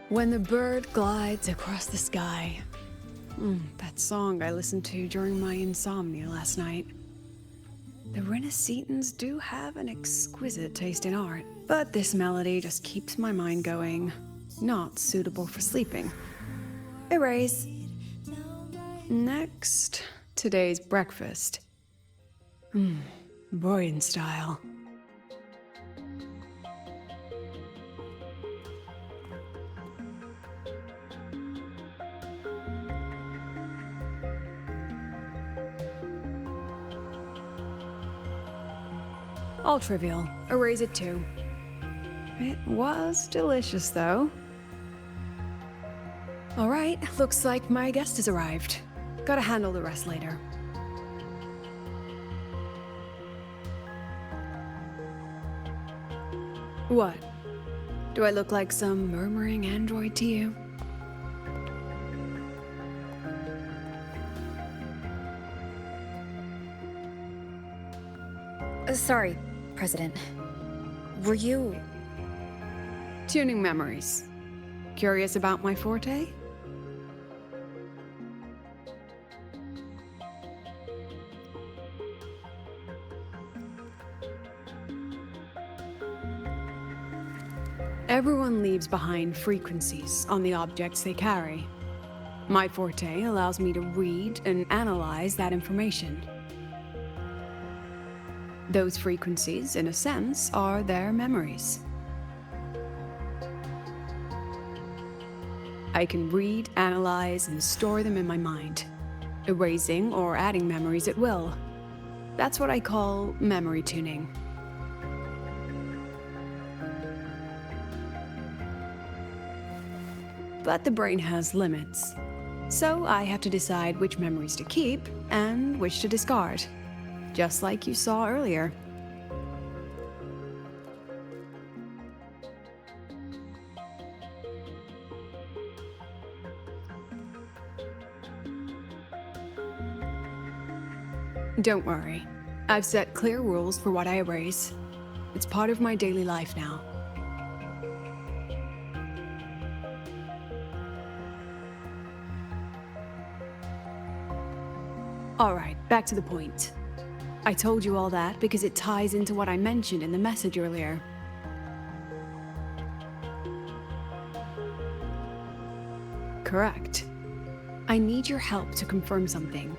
When the bird glides across the sky. That song I listened to during my insomnia last night. The Renaissance do have an exquisite taste in art, but this melody just keeps my mind going. Not suitable for sleeping. Erase. Next, today's breakfast. Boyan style. All trivial. Erase it too. It was delicious, though. All right, looks like my guest has arrived. Gotta handle the rest later. What? Do I look like some murmuring android to you? Sorry, President. Were you... Tuning memories. Curious about my forte? Everyone leaves behind frequencies on the objects they carry. My forte allows me to read and analyze that information. Those frequencies, in a sense, are their memories. I can read, analyze, and store them in my mind, erasing or adding memories at will. That's what I call memory tuning. But the brain has limits, so I have to decide which memories to keep and which to discard, just like you saw earlier. Don't worry. I've set clear rules for what I erase. It's part of my daily life now. Alright, back to the point. I told you all that because it ties into what I mentioned in the message earlier. Correct. I need your help to confirm something.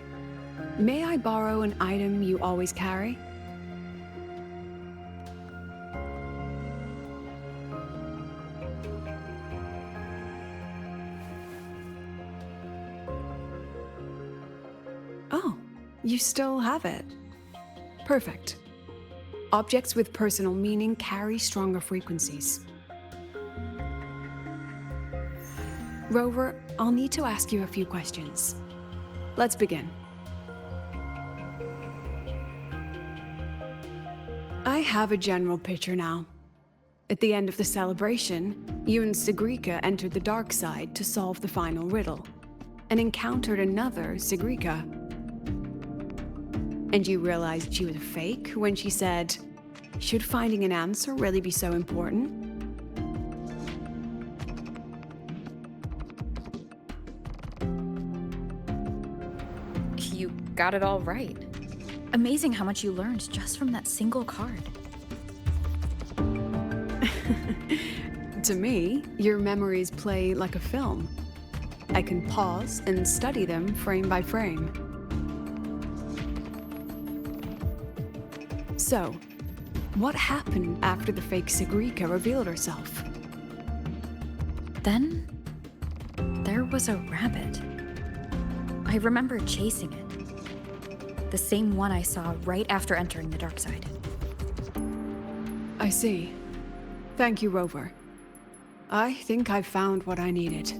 May I borrow an item you always carry? Oh, you still have it. Perfect. Objects with personal meaning carry stronger frequencies. Rover, I'll need to ask you a few questions. Let's begin. I have a general picture now. At the end of the celebration, you and Segue entered the dark side to solve the final riddle, and encountered another Segue. And you realized she was a fake when she said, "Should finding an answer really be so important?" You got it all right. Amazing how much you learned just from that single card. To me, your memories play like a film. I can pause and study them frame by frame. So, what happened after the fake Segue revealed herself? Then, there was a rabbit. I remember chasing it. The same one I saw right after entering the dark side. I see. Thank you, Rover. I think I've found what I needed.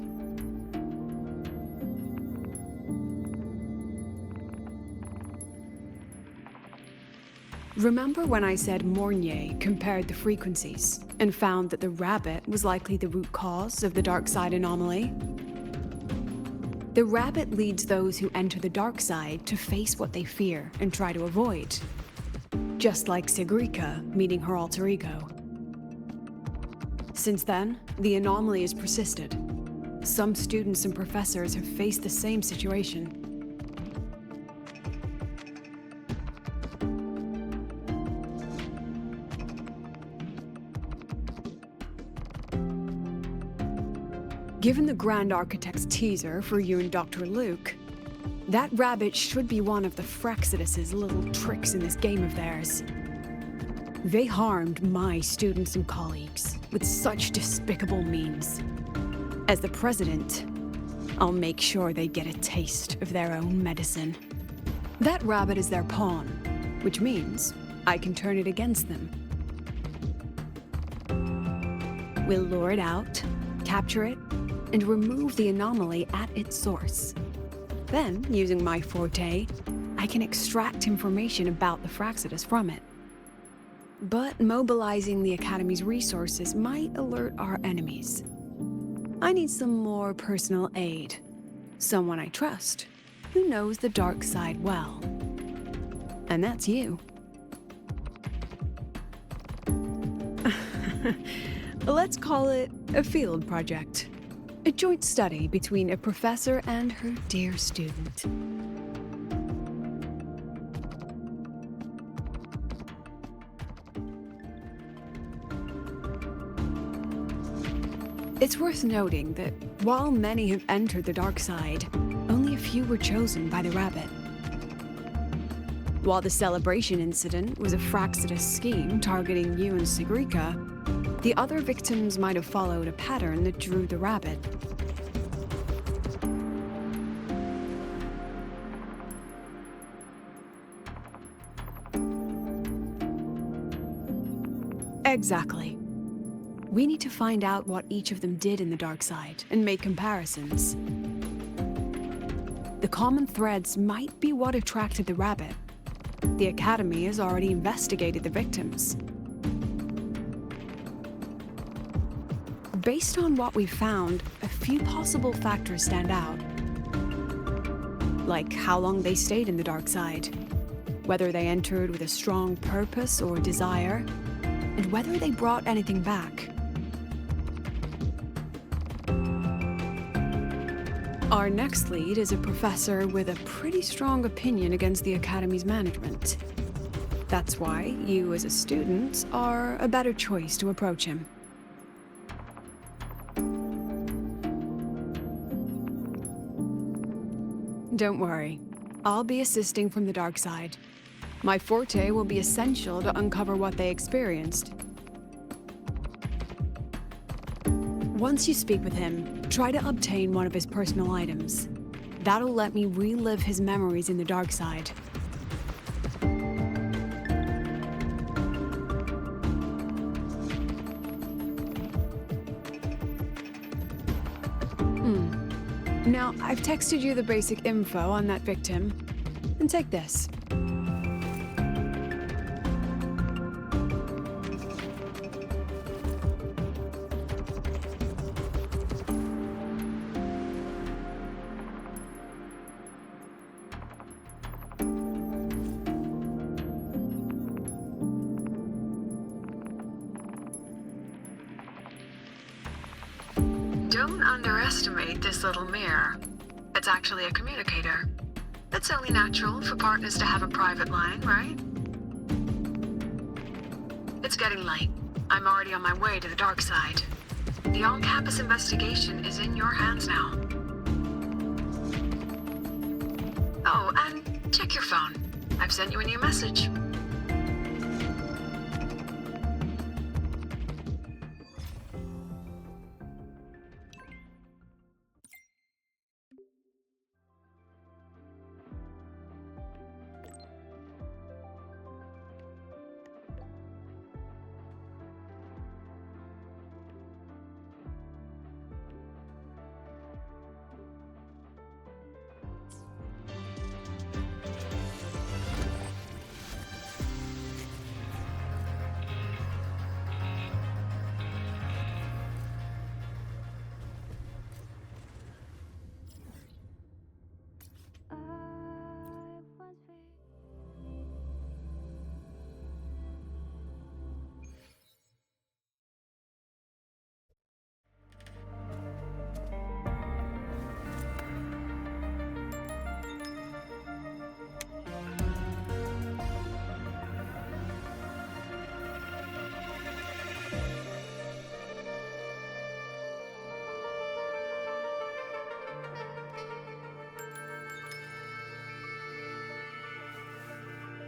Remember when I said Mornier compared the frequencies and found that the rabbit was likely the root cause of the dark side anomaly? The rabbit leads those who enter the dark side to face what they fear and try to avoid. Just like Segue meeting her alter ego. Since then, the anomaly has persisted. Some students and professors have faced the same situation. Given the Grand Architect's teaser for you and Dr. Luke, that rabbit should be one of the Fraxidus' little tricks in this game of theirs. They harmed my students and colleagues with such despicable means. As the president, I'll make sure they get a taste of their own medicine. That rabbit is their pawn, which means I can turn it against them. We'll lure it out, capture it, and remove the anomaly at its source. Then, using my forte, I can extract information about the Fraxidus from it. But mobilizing the Academy's resources might alert our enemies. I need some more personal aid. Someone I trust, who knows the dark side well. And that's you. Let's call it a field project. A joint study between a professor and her dear student. It's worth noting that while many have entered the dark side, only a few were chosen by the rabbit. While the celebration incident was a Fraxidus scheme targeting you and Segue, the other victims might have followed a pattern that drew the rabbit. Exactly. We need to find out what each of them did in the dark side and make comparisons. The common threads might be what attracted the rabbit. The Academy has already investigated the victims. Based on what we found, a few possible factors stand out. Like how long they stayed in the dark side, whether they entered with a strong purpose or desire, and whether they brought anything back. Our next lead is a professor with a pretty strong opinion against the Academy's management. That's why you as a student are a better choice to approach him. Don't worry, I'll be assisting from the dark side. My forte will be essential to uncover what they experienced. Once you speak with him, try to obtain one of his personal items. That'll let me relive his memories in the dark side. Now, I've texted you the basic info on that victim. And take this. Don't underestimate this little mirror. It's actually a communicator. It's only natural for partners to have a private line, right? It's getting late. I'm already on my way to the dark side. The on-campus investigation is in your hands now. Oh, and check your phone. I've sent you a new message.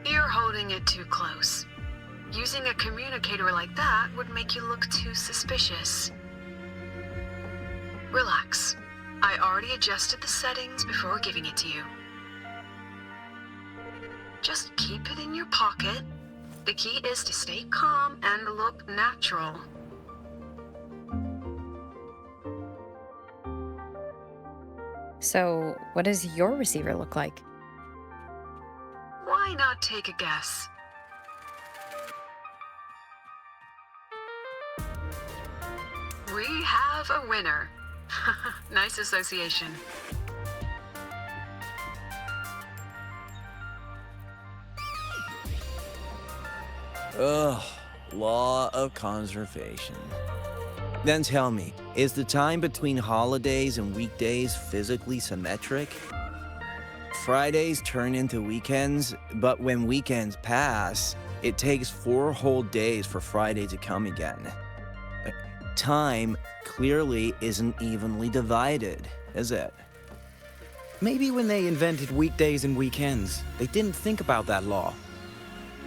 You're holding it too close. Using a communicator like that would make you look too suspicious. Relax. I already adjusted the settings before giving it to you. Just keep it in your pocket. The key is to stay calm and look natural. So, what does your receiver look like? Why not take a guess? We have a winner. Nice association. Ugh, law of conservation. Then tell me, is the time between holidays and weekdays physically symmetric? Fridays turn into weekends, but when weekends pass, it takes 4 whole days for Friday to come again. Time clearly isn't evenly divided, is it? Maybe when they invented weekdays and weekends, they didn't think about that law.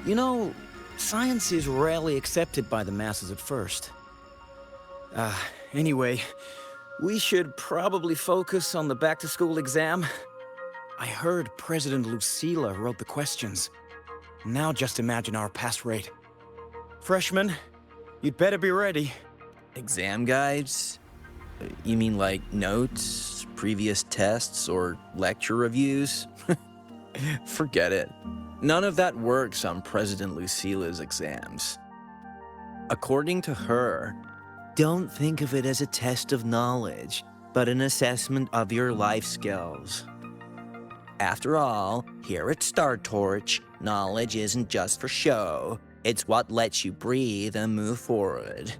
You know, science is rarely accepted by the masses at first. Anyway, we should probably focus on the back-to-school exam. I heard President Lucilla wrote the questions. Now just imagine our pass rate. Freshmen, you'd better be ready. Exam guides? You mean like notes, previous tests, or lecture reviews? Forget it. None of that works on President Lucilla's exams. According to her, don't think of it as a test of knowledge, but an assessment of your life skills. After all, here at Star Torch, knowledge isn't just for show. It's what lets you breathe and move forward.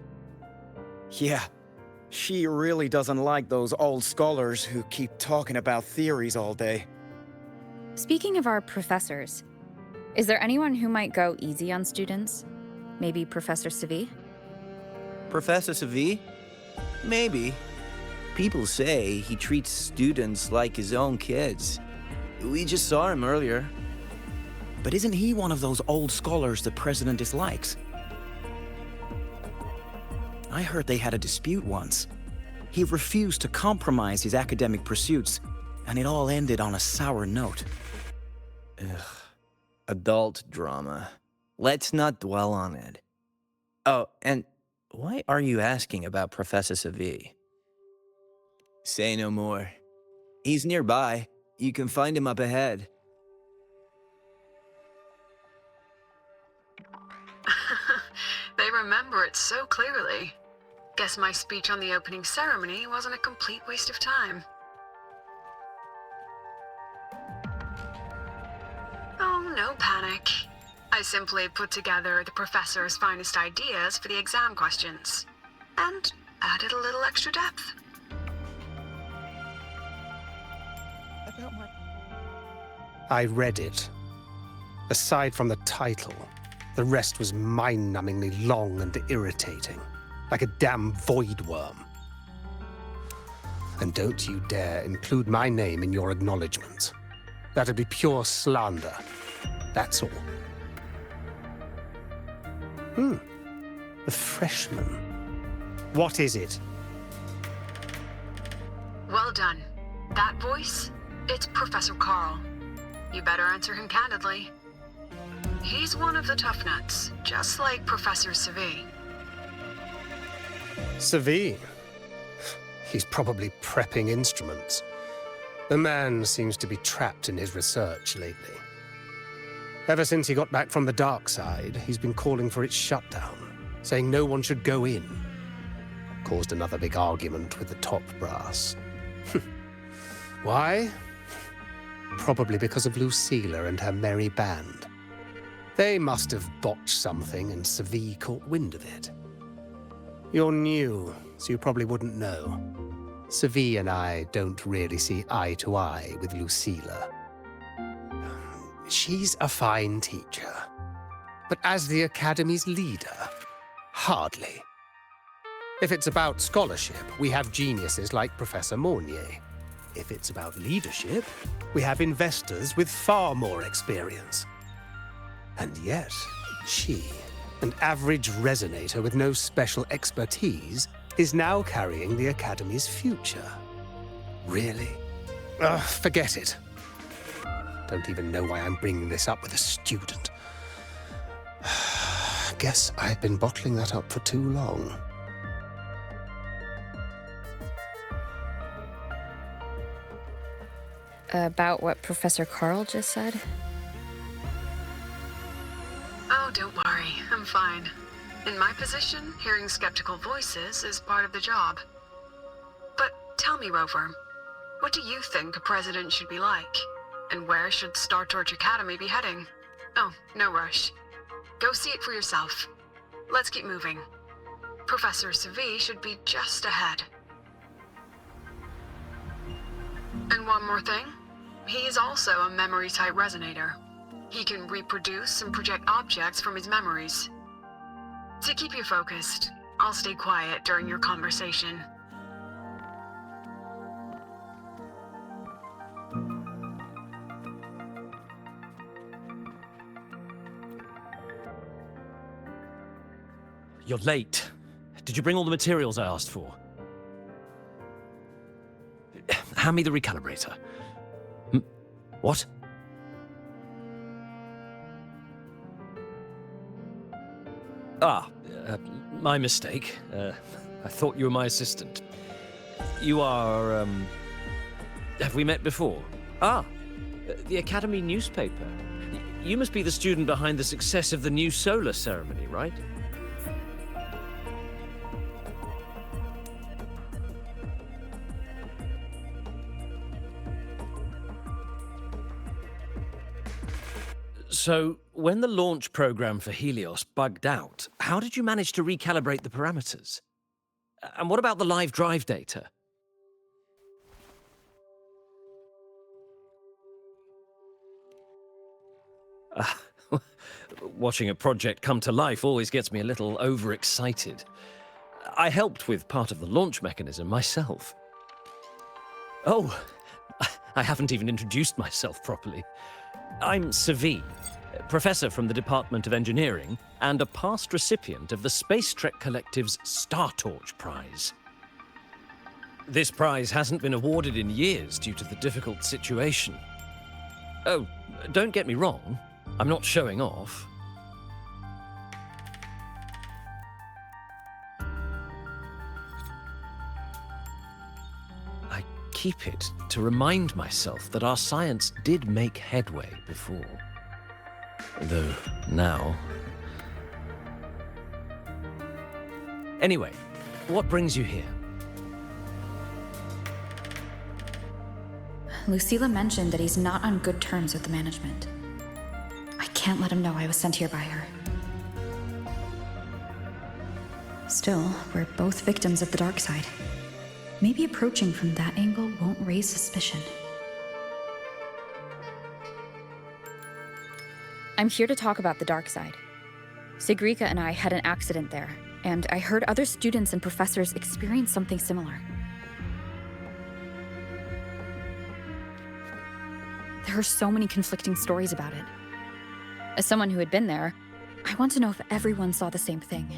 Yeah, she really doesn't like those old scholars who keep talking about theories all day. Speaking of our professors, is there anyone who might go easy on students? Maybe Professor Segue? Professor Segue? Maybe. People say he treats students like his own kids. We just saw him earlier. But isn't he one of those old scholars the president dislikes? I heard they had a dispute once. He refused to compromise his academic pursuits, and it all ended on a sour note. Ugh. Adult drama. Let's not dwell on it. Oh, and why are you asking about Professor Segue? Say no more. He's nearby. You can find him up ahead. They remember it so clearly. Guess my speech on the opening ceremony wasn't a complete waste of time. Oh, no panic. I simply put together the professor's finest ideas for the exam questions, and added a little extra depth. I read it. Aside from the title, the rest was mind-numbingly long and irritating, like a damn void worm. And don't you dare include my name in your acknowledgements. That'd be pure slander. That's all. The freshman. What is it? Well done. That voice? It's Professor Carl. You better answer him candidly. He's one of the tough nuts, just like Professor Segue. Segue. He's probably prepping instruments. The man seems to be trapped in his research lately. Ever since he got back from the dark side, he's been calling for its shutdown, saying no one should go in. Caused another big argument with the top brass. Why? Probably because of Lucilla and her merry band. They must have botched something and Segue caught wind of it. You're new, so you probably wouldn't know. Segue and I don't really see eye to eye with Lucilla. She's a fine teacher, but as the Academy's leader, hardly. If it's about scholarship, we have geniuses like Professor Mornier. If it's about leadership, we have investors with far more experience. And yet, she, an average resonator with no special expertise, is now carrying the Academy's future. Really? Ugh, forget it. Don't even know why I'm bringing this up with a student. Guess I've been bottling that up for too long. About what Professor Carl just said? Oh, don't worry. I'm fine. In my position, hearing skeptical voices is part of the job. But tell me, Rover, what do you think a president should be like? And where should Star Torch Academy be heading? Oh, no rush. Go see it for yourself. Let's keep moving. Professor Segue should be just ahead. And one more thing. He is also a memory-type resonator. He can reproduce and project objects from his memories. To keep you focused, I'll stay quiet during your conversation. You're late. Did you bring all the materials I asked for? Hand me the recalibrator. What? My mistake. I thought you were my assistant. You are, Have we met before? The Academy newspaper. You must be the student behind the success of the new solar ceremony, right? So, when the launch program for Helios bugged out, how did you manage to recalibrate the parameters? And what about the live drive data? Watching a project come to life always gets me a little overexcited. I helped with part of the launch mechanism myself. Oh, I haven't even introduced myself properly. I'm Segue, professor from the Department of Engineering and a past recipient of the Space Trek Collective's Star Torch Prize. This prize hasn't been awarded in years due to the difficult situation. Oh, don't get me wrong, I'm not showing off. I keep it to remind myself that our science did make headway before. Though now... Anyway, what brings you here? Lucila mentioned that he's not on good terms with the management. I can't let him know I was sent here by her. Still, we're both victims of the dark side. Maybe approaching from that angle won't raise suspicion. I'm here to talk about the dark side. Sigrika and I had an accident there, and I heard other students and professors experience something similar. There are so many conflicting stories about it. As someone who had been there, I want to know if everyone saw the same thing.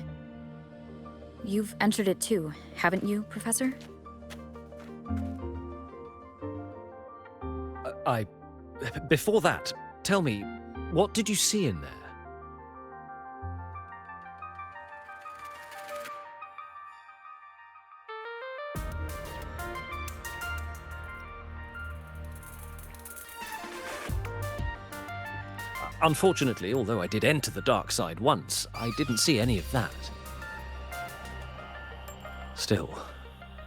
You've entered it too, haven't you, Professor? Before that, tell me, what did you see in there? Unfortunately, although I did enter the dark side once, I didn't see any of that. Still,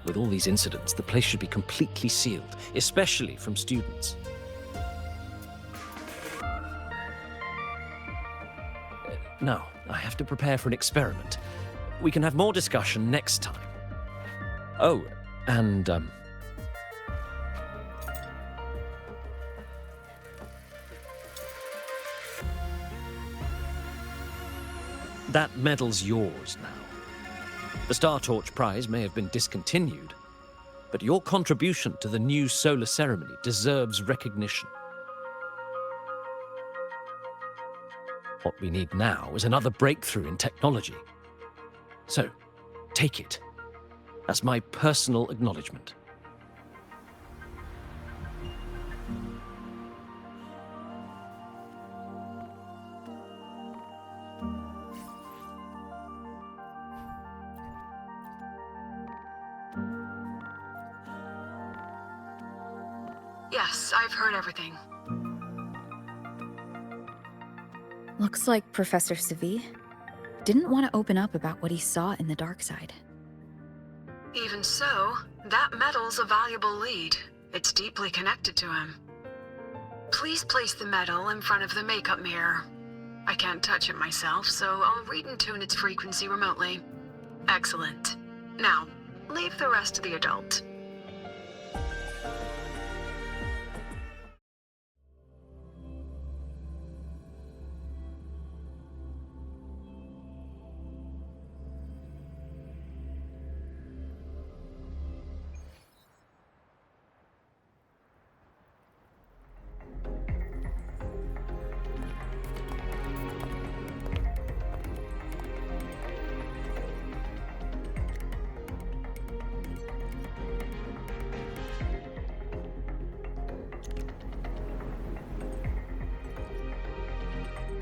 with all these incidents, the place should be completely sealed, especially from students. No, I have to prepare for an experiment. We can have more discussion next time. Oh, and, that medal's yours now. The Star Torch Prize may have been discontinued, but your contribution to the new solar ceremony deserves recognition. What we need now is another breakthrough in technology. So, take it as my personal acknowledgement. Yes, I've heard everything. Looks like Professor Segue didn't want to open up about what he saw in the dark side. Even so, that medal's a valuable lead. It's deeply connected to him. Please place the medal in front of the makeup mirror. I can't touch it myself, so I'll read and tune its frequency remotely. Excellent. Now, leave the rest to the adult.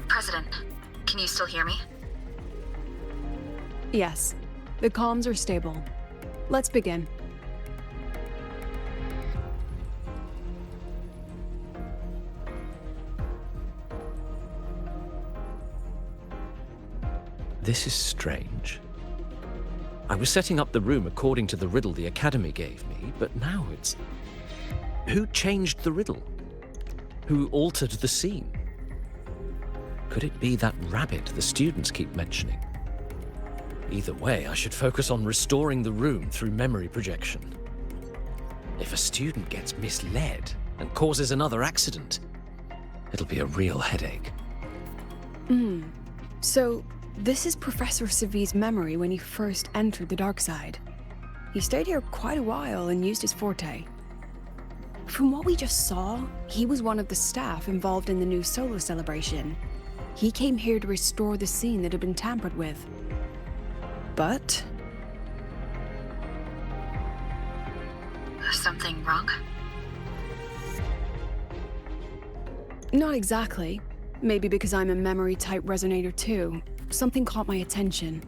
President, can you still hear me? Yes, the comms are stable. Let's begin. This is strange. I was setting up the room according to the riddle the Academy gave me, but now it's... Who changed the riddle? Who altered the scene? Could it be that rabbit the students keep mentioning? Either way, I should focus on restoring the room through memory projection. If a student gets misled and causes another accident, it'll be a real headache. So, this is Professor Segue's memory when he first entered the dark side. He stayed here quite a while and used his forte. From what we just saw, he was one of the staff involved in the new solo celebration. He came here to restore the scene that had been tampered with. But... Something wrong? not exactly. Maybe because I'm a memory-type resonator too. Something caught my attention.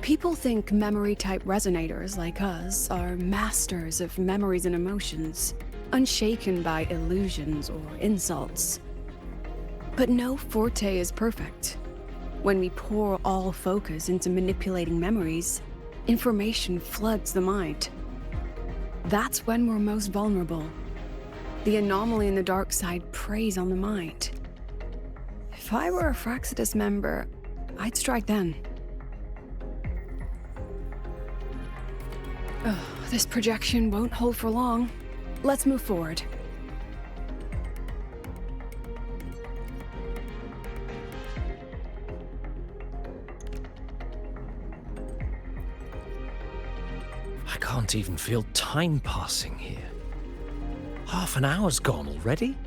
People think memory-type resonators like us are masters of memories and emotions, unshaken by illusions or insults. But no forte is perfect. When we pour all focus into manipulating memories, information floods the mind. That's when we're most vulnerable. The anomaly in the dark side preys on the mind. If I were a Fraxidus member, I'd strike then. This projection won't hold for long. Let's move forward. I can't even feel time passing here. Half an hour's gone already?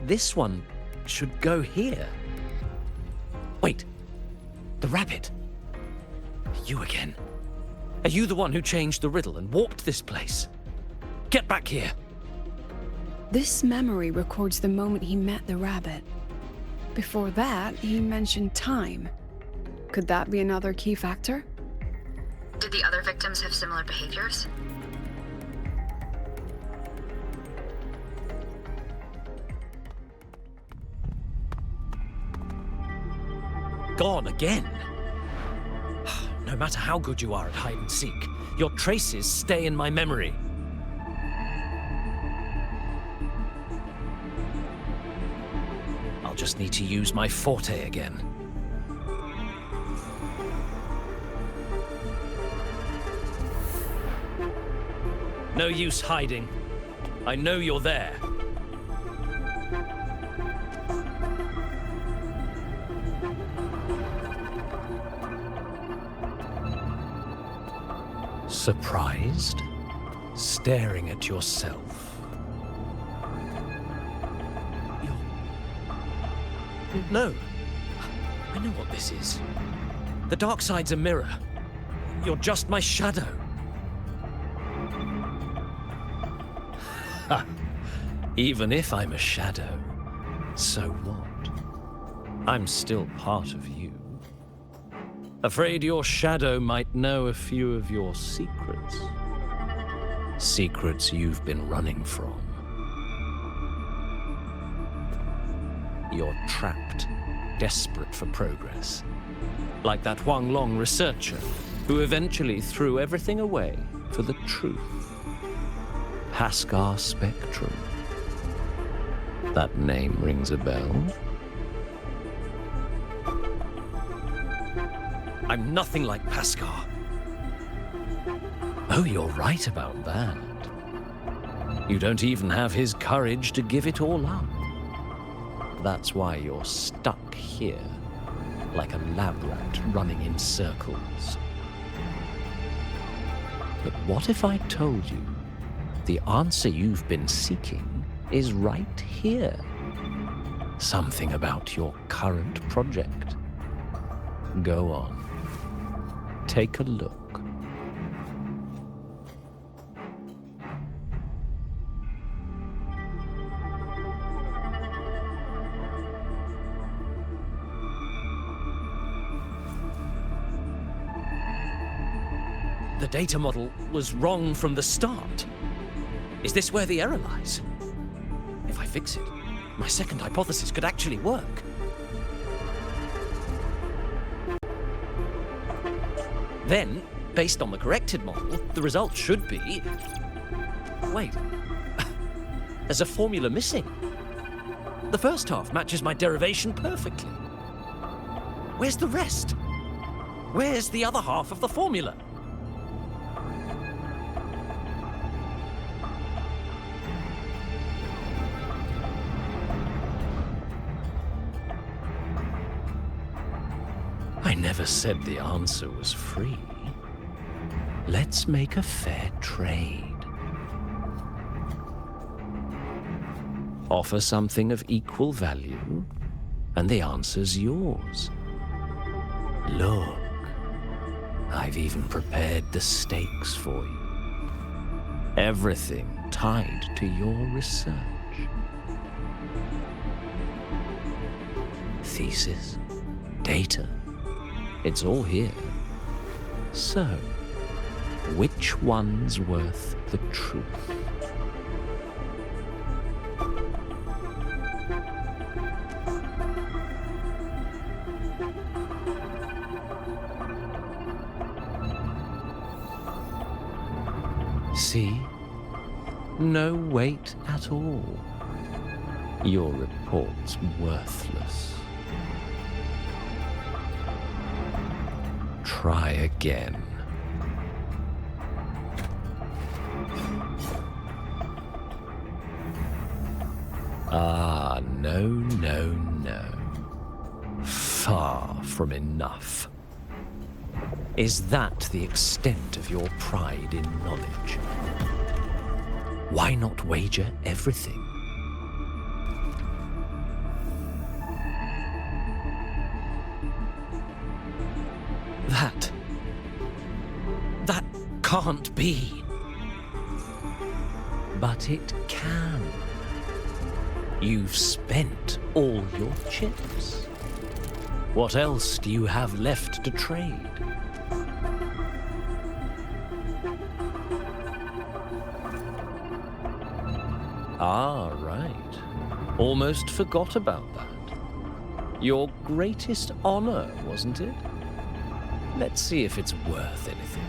This one should go here. Wait, the rabbit. You again. Are you the one who changed the riddle and warped this place? Get back here. This memory records the moment he met the rabbit. Before that, he mentioned time. Could that be another key factor? Did the other victims have similar behaviors? Gone again. No matter how good you are at hide and seek, your traces stay in my memory. I'll just need to use my forte again. No use hiding. I know you're there. Surprised? Staring at yourself? No. I know what this is. The dark side's a mirror. You're just my shadow. Ha! Even if I'm a shadow, so what? I'm still part of you. Afraid your shadow might know a few of your secrets. Secrets you've been running from. You're trapped, desperate for progress. Like that Huang Long researcher, who eventually threw everything away for the truth. Pascar Spectrum. That name rings a bell? I'm nothing like Pascar. Oh, you're right about that. You don't even have his courage to give it all up. That's why you're stuck here, like a lab rat running in circles. But what if I told you the answer you've been seeking is right here? Something about your current project. Go on. Take a look. The data model was wrong from the start. Is this where the error lies? If I fix it, my second hypothesis could actually work. Then, based on the corrected model, the result should be... Wait. There's a formula missing. The first half matches my derivation perfectly. Where's the rest? Where's the other half of the formula? I never said the answer was free. Let's make a fair trade. Offer something of equal value, and the answer's yours. Look, I've even prepared the stakes for you. Everything tied to your research. Thesis, data, it's all here. So, which one's worth the truth? See? No weight at all. Your report's worthless. Try again. Ah, no, no, no. Far from enough. Is that the extent of your pride in knowledge? Why not wager everything? That can't be. But it can. You've spent all your chips. What else do you have left to trade? Ah, right. Almost forgot about that. Your greatest honor, wasn't it? Let's see if it's worth anything.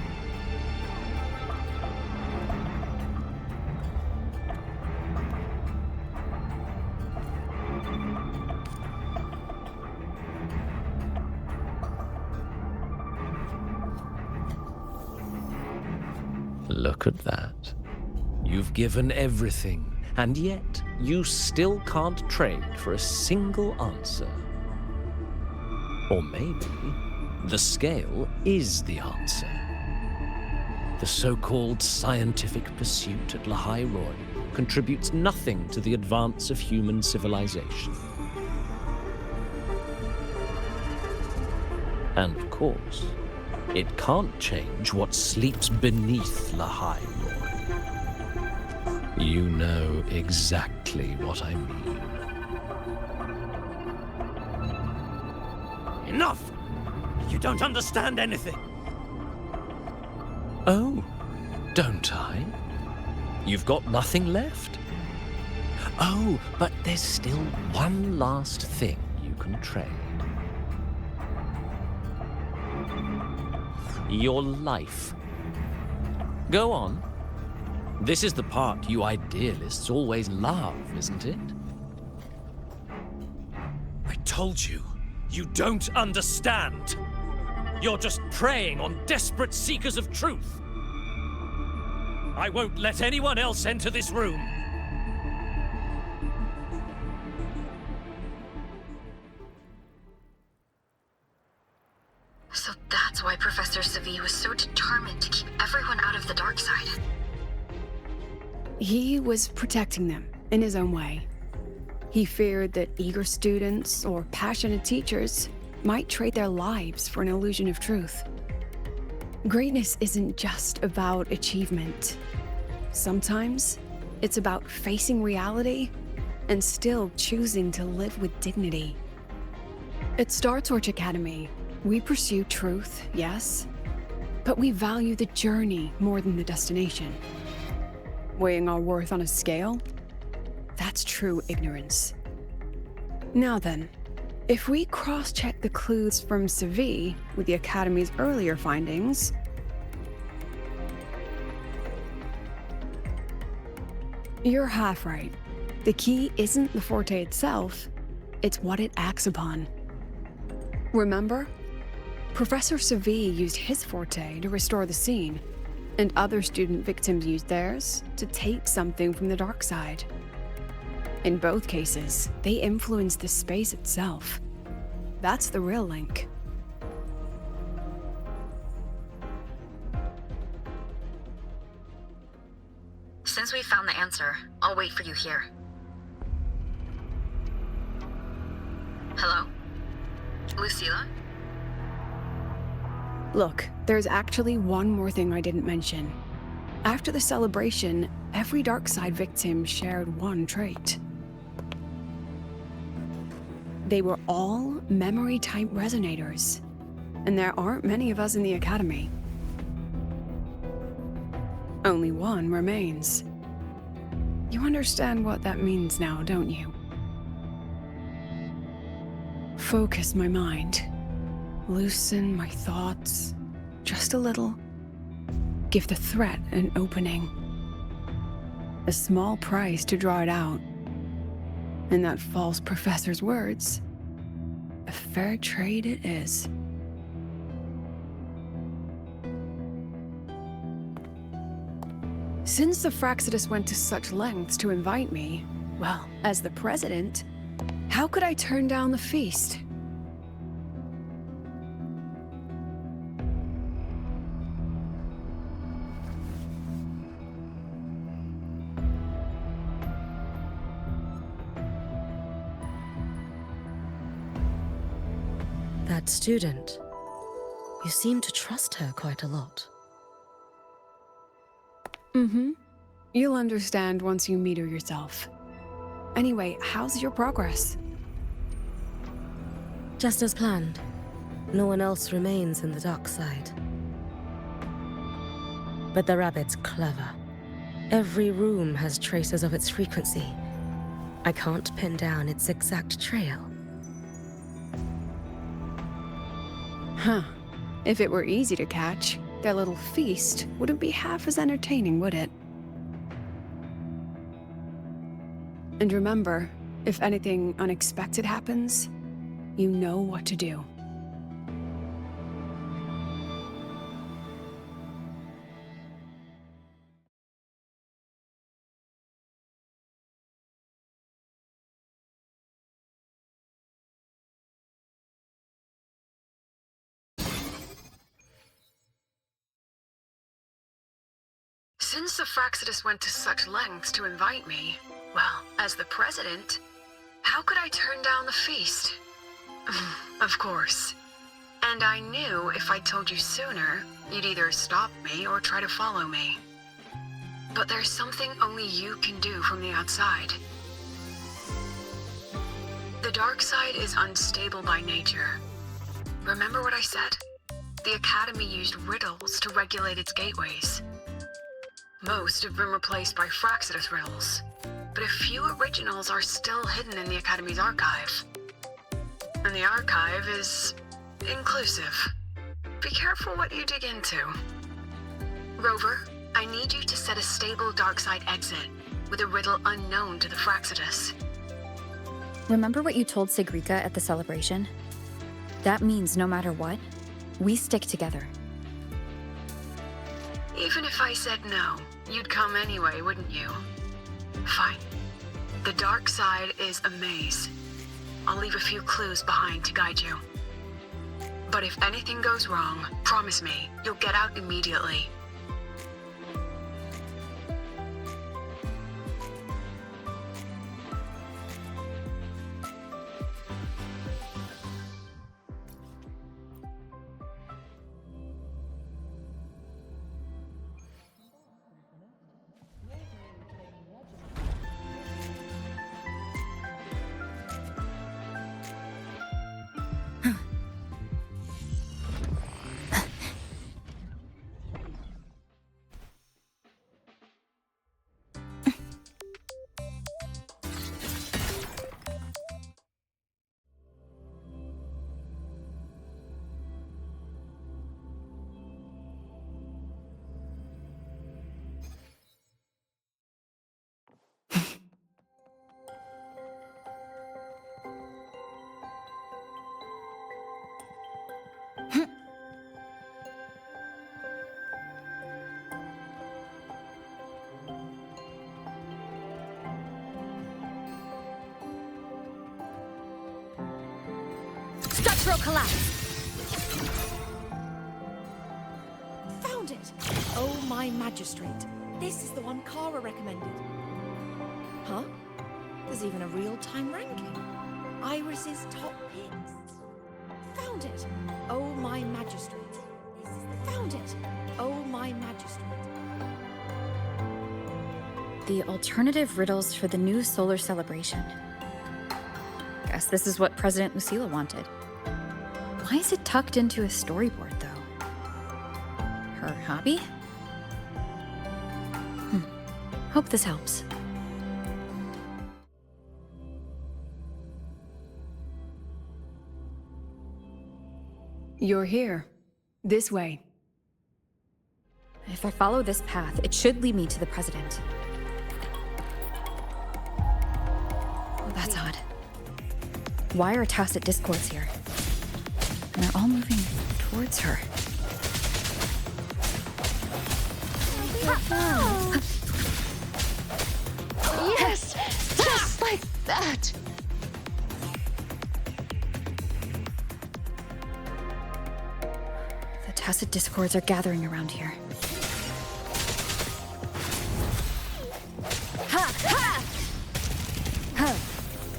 Look at that. You've given everything, and yet you still can't trade for a single answer. Or maybe the scale is the answer. The so-called scientific pursuit at Lahai-Roi contributes nothing to the advance of human civilization. And of course, it can't change what sleeps beneath Lahai-Roi. You know exactly what I mean. Enough! You don't understand anything. Oh, don't I? You've got nothing left? Oh, but there's still one last thing you can trade. Your life. Go on. This is the part you idealists always love, isn't it? I told you, you don't understand. You're just preying on desperate seekers of truth. I won't let anyone else enter this room. So that's why Professor Segue was so determined to keep everyone out of the dark side. He was protecting them in his own way. He feared that eager students or passionate teachers might trade their lives for an illusion of truth. Greatness isn't just about achievement. Sometimes it's about facing reality and still choosing to live with dignity. At Star Torch Academy, we pursue truth, yes, but we value the journey more than the destination. Weighing our worth on a scale? That's true ignorance. Now then, if we cross-check the clues from Segue with the Academy's earlier findings, you're half right. The key isn't the forte itself, it's what it acts upon. Remember? Professor Segue used his forte to restore the scene, and other student victims used theirs to take something from the dark side. In both cases, they influenced the space itself. That's the real link. Since we found the answer, I'll wait for you here. Hello? Lucilla? Look, there's actually one more thing I didn't mention. After the celebration, every dark side victim shared one trait. They were all memory-type resonators, and there aren't many of us in the Academy. Only one remains. You understand what that means now, don't you? Focus my mind. Loosen my thoughts, just a little. Give the threat an opening. A small price to draw it out. In that false professor's words, a fair trade it is. Since the Fraxidus went to such lengths to invite me, well, as the president, how could I turn down the feast? That student. You seem to trust her quite a lot. Mm-hmm. You'll understand once you meet her yourself. Anyway, how's your progress? Just as planned. No one else remains in the dark side. But the rabbit's clever. Every room has traces of its frequency. I can't pin down its exact trail. Huh. If it were easy to catch, their little feast wouldn't be half as entertaining, would it? And remember, if anything unexpected happens, you know what to do. Since the Fraxidus went to such lengths to invite me, well, as the president, how could I turn down the feast? Of course. And I knew if I told you sooner, you'd either stop me or try to follow me. But there's something only you can do from the outside. The dark side is unstable by nature. Remember what I said? The Academy used riddles to regulate its gateways. Most have been replaced by Fraxidus riddles, but a few originals are still hidden in the Academy's archive. And the archive is inclusive. Be careful what you dig into. Rover, I need you to set a stable dark side exit with a riddle unknown to the Fraxidus. Remember what you told Segue at the celebration? That means no matter what, we stick together. Even if I said no, you'd come anyway, wouldn't you? Fine. The dark side is a maze. I'll leave a few clues behind to guide you. But if anything goes wrong, promise me, you'll get out immediately. Structural collapse! Found it! Oh, my magistrate. This is the one Kara recommended. Huh? There's even a real-time ranking. Iris's top picks. Found it! Oh, my magistrate. Found it! Oh, my magistrate. The alternative riddles for the new solar celebration. Guess this is what President Lucila wanted. Why is it tucked into a storyboard, though? Her hobby? Hope this helps. You're here. This way. If I follow this path, it should lead me to the president. Oh, that's odd. Why are tacit discords here? And they're all moving towards her. Yes! Just like that! The tacit discords are gathering around here. Ha! Ha! Ha!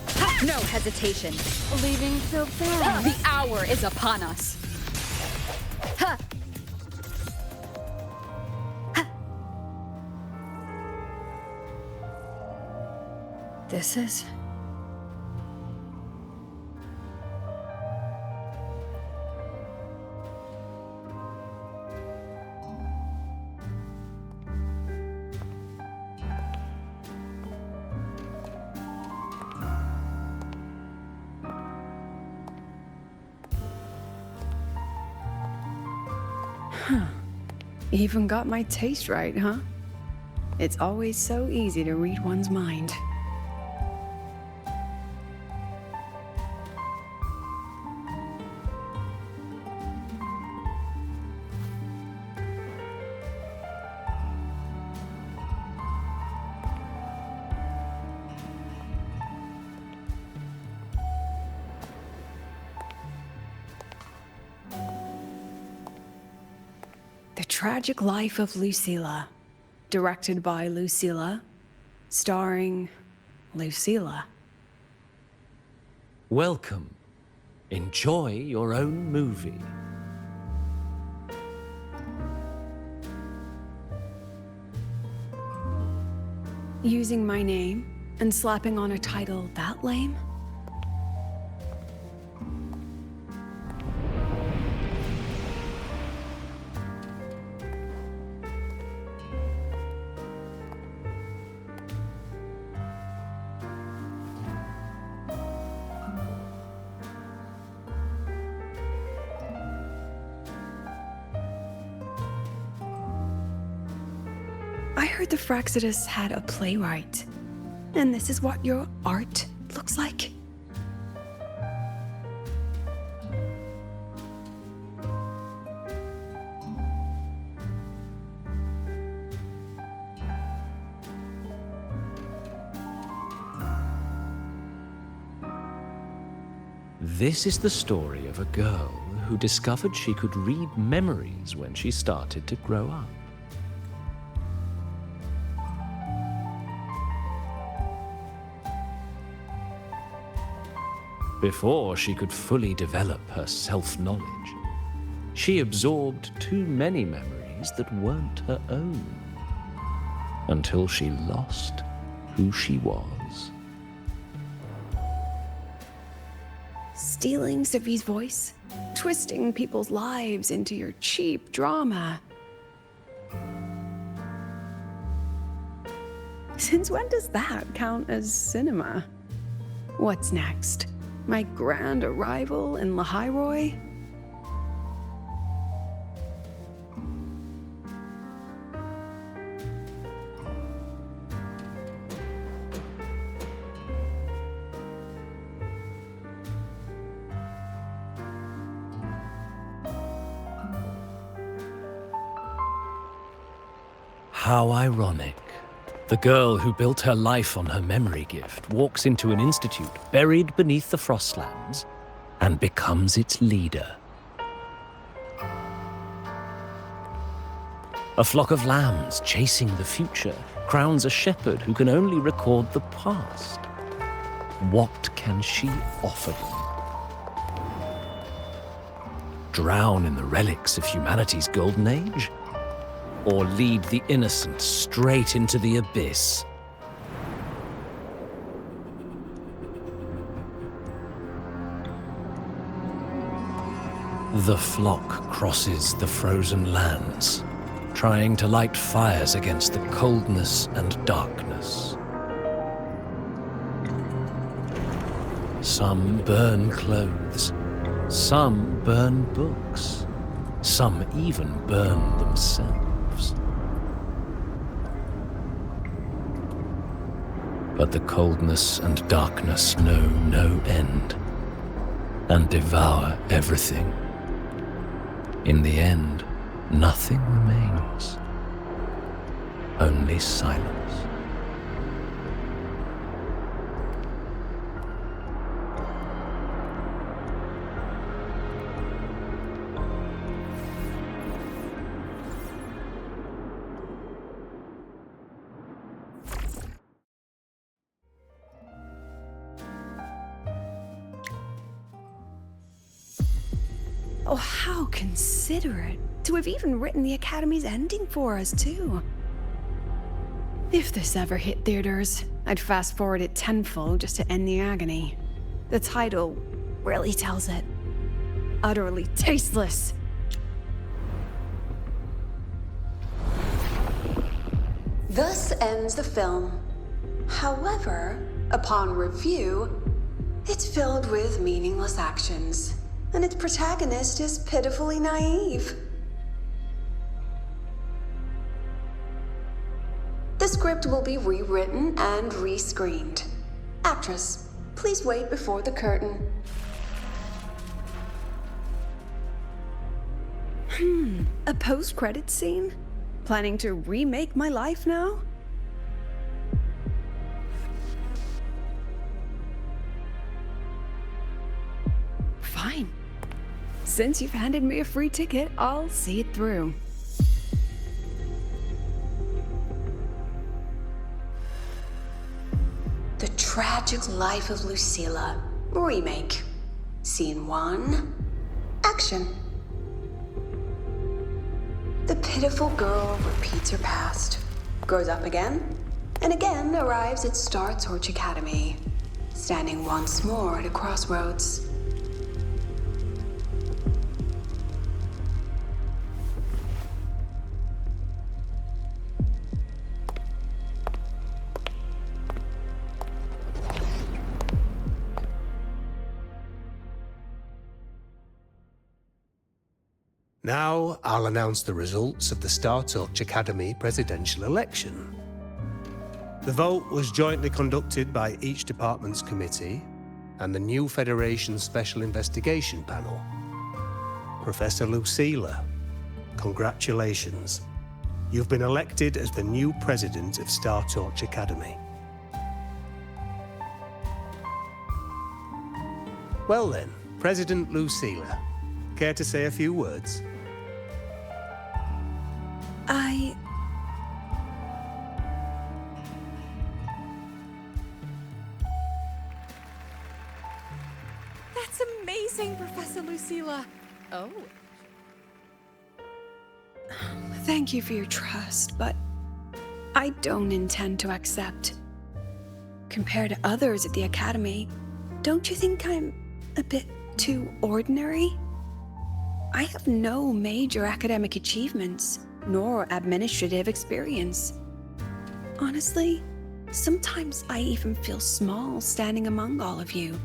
Ha! No hesitation. Leaving so fast. The hour is upon us. Ha! Ha! This is... Even got my taste right, huh? It's always so easy to read one's mind. The Tragic Life of Lucila, directed by Lucila, starring Lucila. Welcome Enjoy your own movie. Using my name and slapping on a title that lame? I heard the Fraxidus had a playwright. And this is what your art looks like? This is the story of a girl who discovered she could read memories when she started to grow up. Before she could fully develop her self-knowledge, she absorbed too many memories that weren't her own, until she lost who she was. Stealing Sophie's voice? Twisting people's lives into your cheap drama? Since when does that count as cinema? What's next? My grand arrival in Lahai-Roi? How ironic. The girl who built her life on her memory gift walks into an institute buried beneath the Frostlands and becomes its leader. A flock of lambs chasing the future crowns a shepherd who can only record the past. What can she offer them? Drown in the relics of humanity's golden age? Or lead the innocent straight into the abyss? The flock crosses the frozen lands, trying to light fires against the coldness and darkness. Some burn clothes, some burn books, some even burn themselves. But the coldness and darkness know no end, and devour everything. In the end, nothing remains, only silence. Oh, how considerate to have even written the Academy's ending for us, too. If this ever hit theaters, I'd fast forward it tenfold just to end the agony. The title really tells it. Utterly tasteless. Thus ends the film. However, upon review, it's filled with meaningless actions, and its protagonist is pitifully naive. The script will be rewritten and rescreened. Actress, please wait before the curtain. A post-credits scene? Planning to remake my life now? Fine. Since you've handed me a free ticket, I'll see it through. The Tragic Life of Lucilla remake. Scene 1, action. The pitiful girl repeats her past, grows up again, and again arrives at Star Torch Academy, standing once more at a crossroads. Now, I'll announce the results of the Star Torch Academy presidential election. The vote was jointly conducted by each department's committee and the new Federation Special Investigation Panel. Professor Lucilla, congratulations. You've been elected as the new president of Star Torch Academy. Well then, President Lucilla, care to say a few words? That's amazing, Professor Lucilla. Oh. Thank you for your trust, but I don't intend to accept. Compared to others at the Academy, don't you think I'm a bit too ordinary? I have no major academic achievements, nor administrative experience. Honestly, sometimes I even feel small standing among all of you.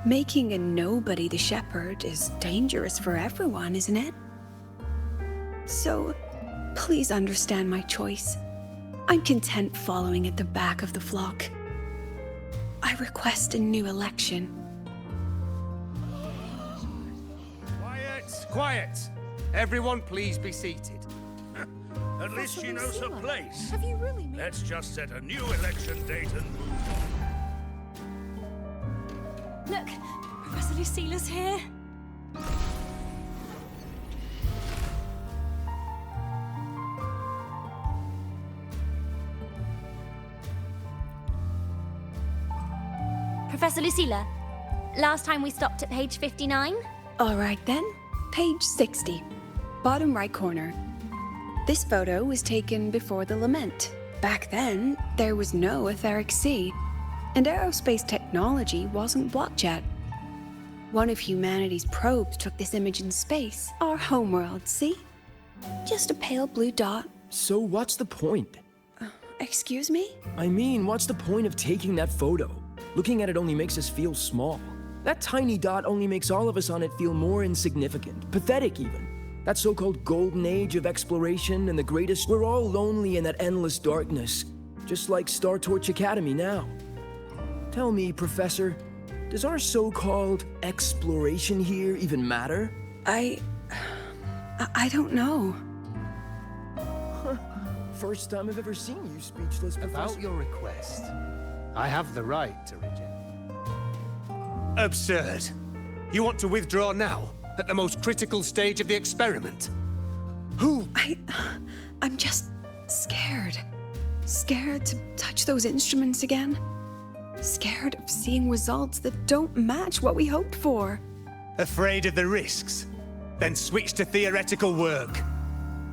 Making a nobody the shepherd is dangerous for everyone, isn't it? So, please understand my choice. I'm content following at the back of the flock. I request a new election. Quiet! Quiet! Everyone please be seated. At least she knows her place. Have you really made... Let's just set a new election date and move. Look, Professor Lucilla's here. Professor Lucilla, last time we stopped at page 59? All right then, page 60, bottom right corner. This photo was taken before the lament. Back then, there was no etheric sea, and aerospace technology wasn't blocked yet. One of humanity's probes took this image in space, our homeworld, see? Just a pale blue dot. So what's the point? Excuse me? I mean, what's the point of taking that photo? Looking at it only makes us feel small. That tiny dot only makes all of us on it feel more insignificant, pathetic even. That so-called golden age of exploration and the greatest, we're all lonely in that endless darkness, just like Star Torch Academy now. Tell me, Professor, does our so-called exploration here even matter? I don't know. First time I've ever seen you speechless, Professor. About your request, I have the right to reject. Absurd. You want to withdraw now, at the most critical stage of the experiment? Who? I'm just scared. Scared to touch those instruments again. Scared of seeing results that don't match what we hoped for. Afraid of the risks? Then switch to theoretical work.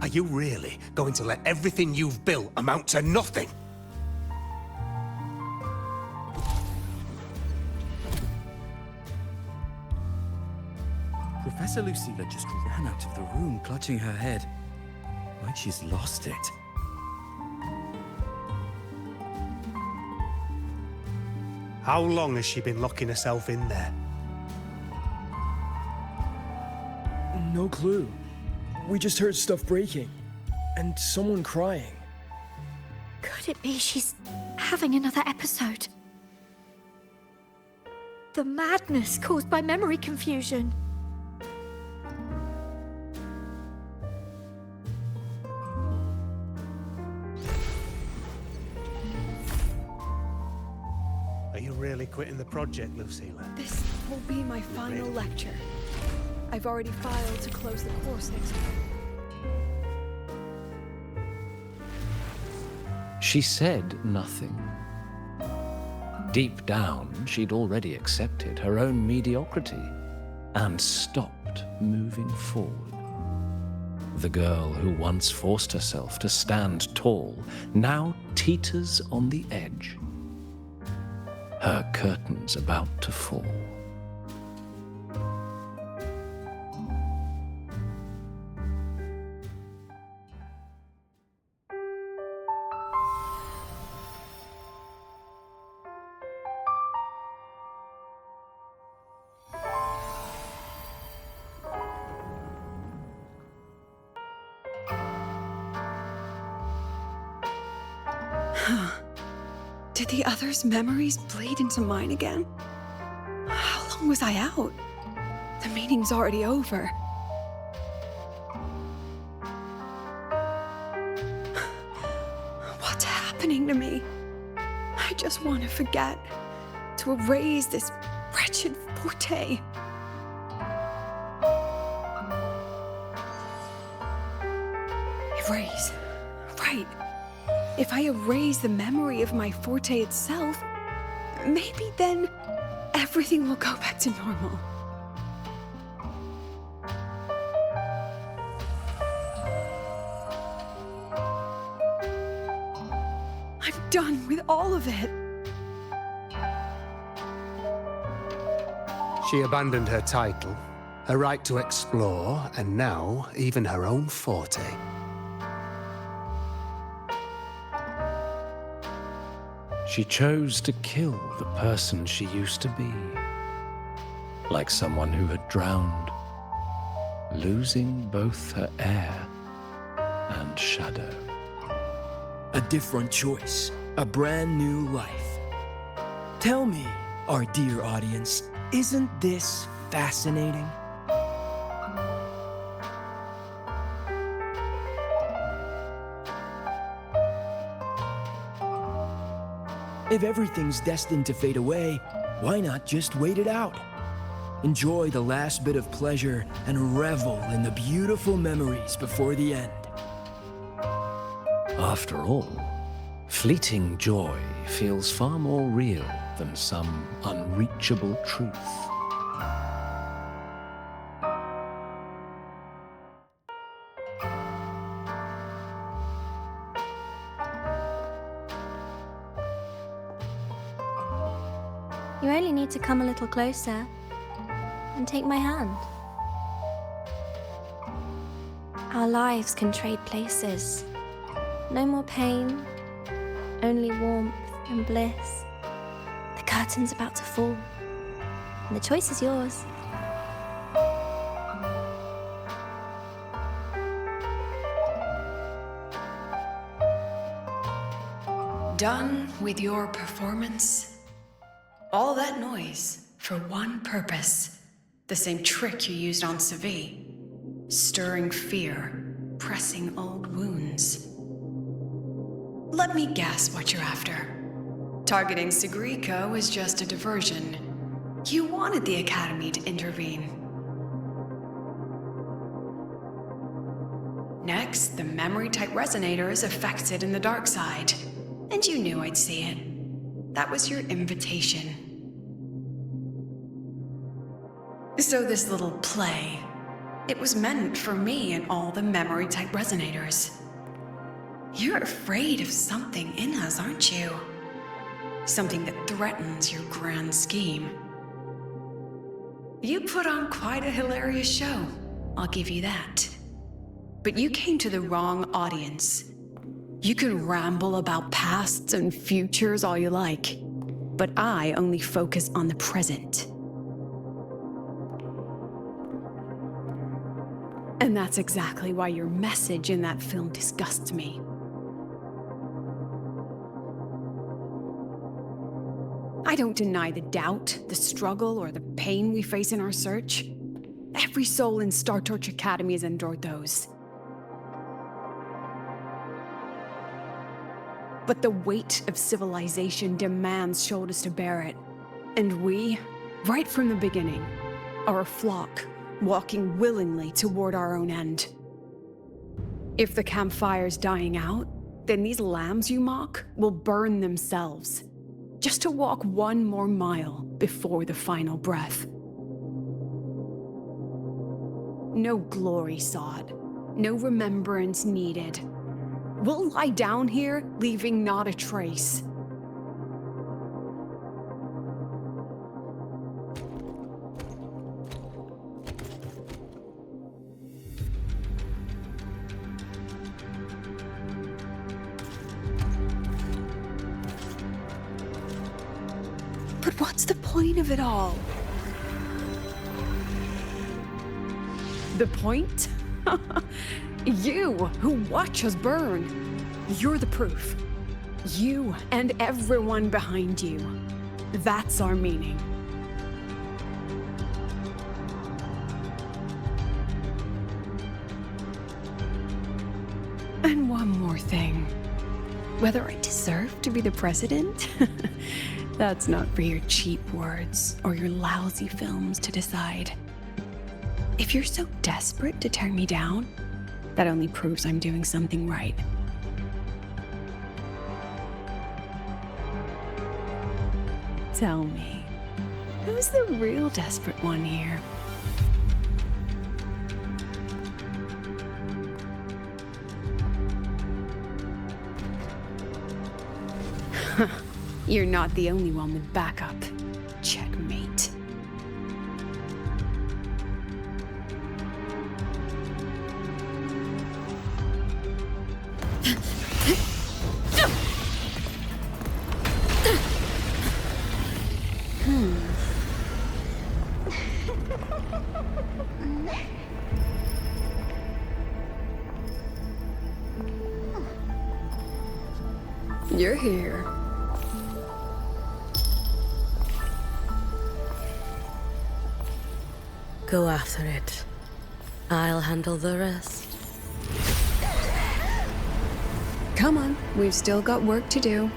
Are you really going to let everything you've built amount to nothing? Professor Lucilla just ran out of the room, clutching her head. Like she's lost it. How long has she been locking herself in there? No clue. We just heard stuff breaking. And someone crying. Could it be she's having another episode? The madness caused by memory confusion. Are you really quitting the project, Lucilla? This will be my final lecture. I've already filed to close the course next week. She said nothing. Deep down, she'd already accepted her own mediocrity and stopped moving forward. The girl who once forced herself to stand tall now teeters on the edge. Her curtain's about to fall. Did the others' memories bleed into mine again? How long was I out? The meeting's already over. What's happening to me? I just want to forget, to erase this wretched forte. Erase. Right. If I erase the memory of my forte itself, maybe then everything will go back to normal. I'm done with all of it. She abandoned her title, her right to explore, and now even her own forte. She chose to kill the person she used to be, like someone who had drowned, losing both her air and shadow. A different choice, a brand new life. Tell me, our dear audience, isn't this fascinating? If everything's destined to fade away, why not just wait it out? Enjoy the last bit of pleasure and revel in the beautiful memories before the end. After all, fleeting joy feels far more real than some unreachable truth. You only need to come a little closer and take my hand. Our lives can trade places. No more pain, only warmth and bliss. The curtain's about to fall, and the choice is yours. Done with your performance? All that noise for one purpose. The same trick you used on Segue. Stirring fear, pressing old wounds. Let me guess what you're after. Targeting Segue was just a diversion. You wanted the Academy to intervene. Next, the memory-type resonator is affected in the dark side. And you knew I'd see it. That was your invitation. So this little play, it was meant for me and all the memory-type resonators. You're afraid of something in us, aren't you? Something that threatens your grand scheme. You put on quite a hilarious show, I'll give you that. But you came to the wrong audience. You can ramble about pasts and futures all you like, but I only focus on the present. And that's exactly why your message in that film disgusts me. I don't deny the doubt, the struggle, or the pain we face in our search. Every soul in Star Torch Academy has endured those. But the weight of civilization demands shoulders to bear it. And we, right from the beginning, are a flock, walking willingly toward our own end. If the campfire's dying out, then these lambs you mock will burn themselves. just to walk one more mile before the final breath. No glory sought, no remembrance needed. We'll lie down here, leaving not a trace. But what's the point of it all? The point? You, who watch us burn. You're the proof. You and everyone behind you. That's our meaning. And one more thing. Whether I deserve to be the president? That's not for your cheap words or your lousy films to decide. If you're so desperate to tear me down, that only proves I'm doing something right. Tell me, who's the real desperate one here? You're not the only one with backup. Checkmate. You're here. Go after it. I'll handle the rest. Come on, we've still got work to do.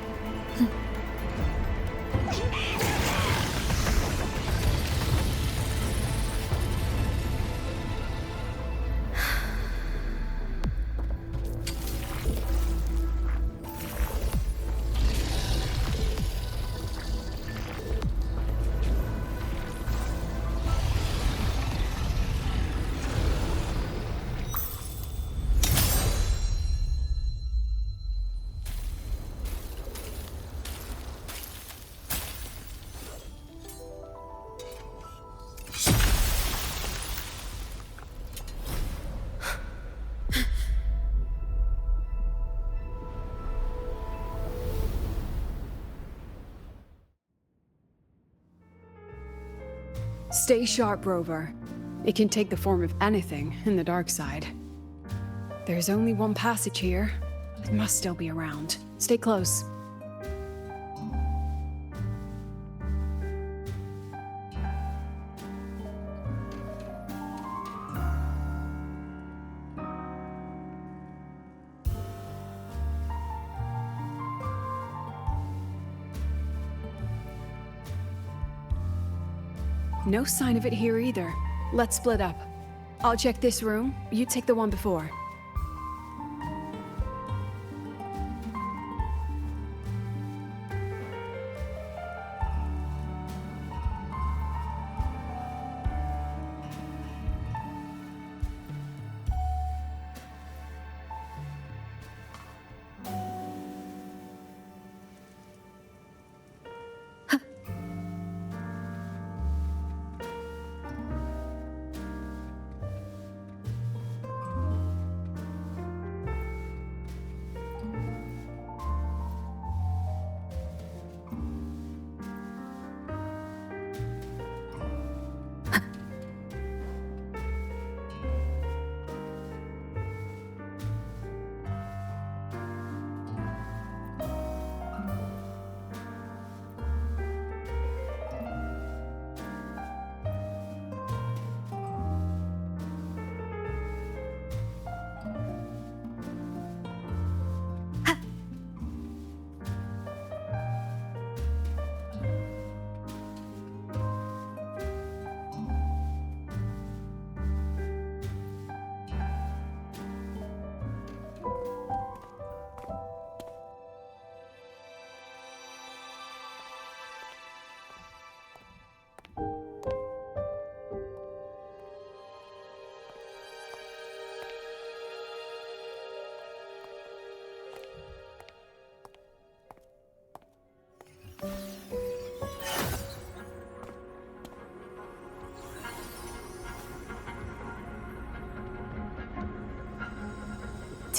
Stay sharp, Rover. It can take the form of anything in the dark side. There's only one passage here. It must still be around. Stay close. No sign of it here either. Let's split up. I'll check this room, you take the one before.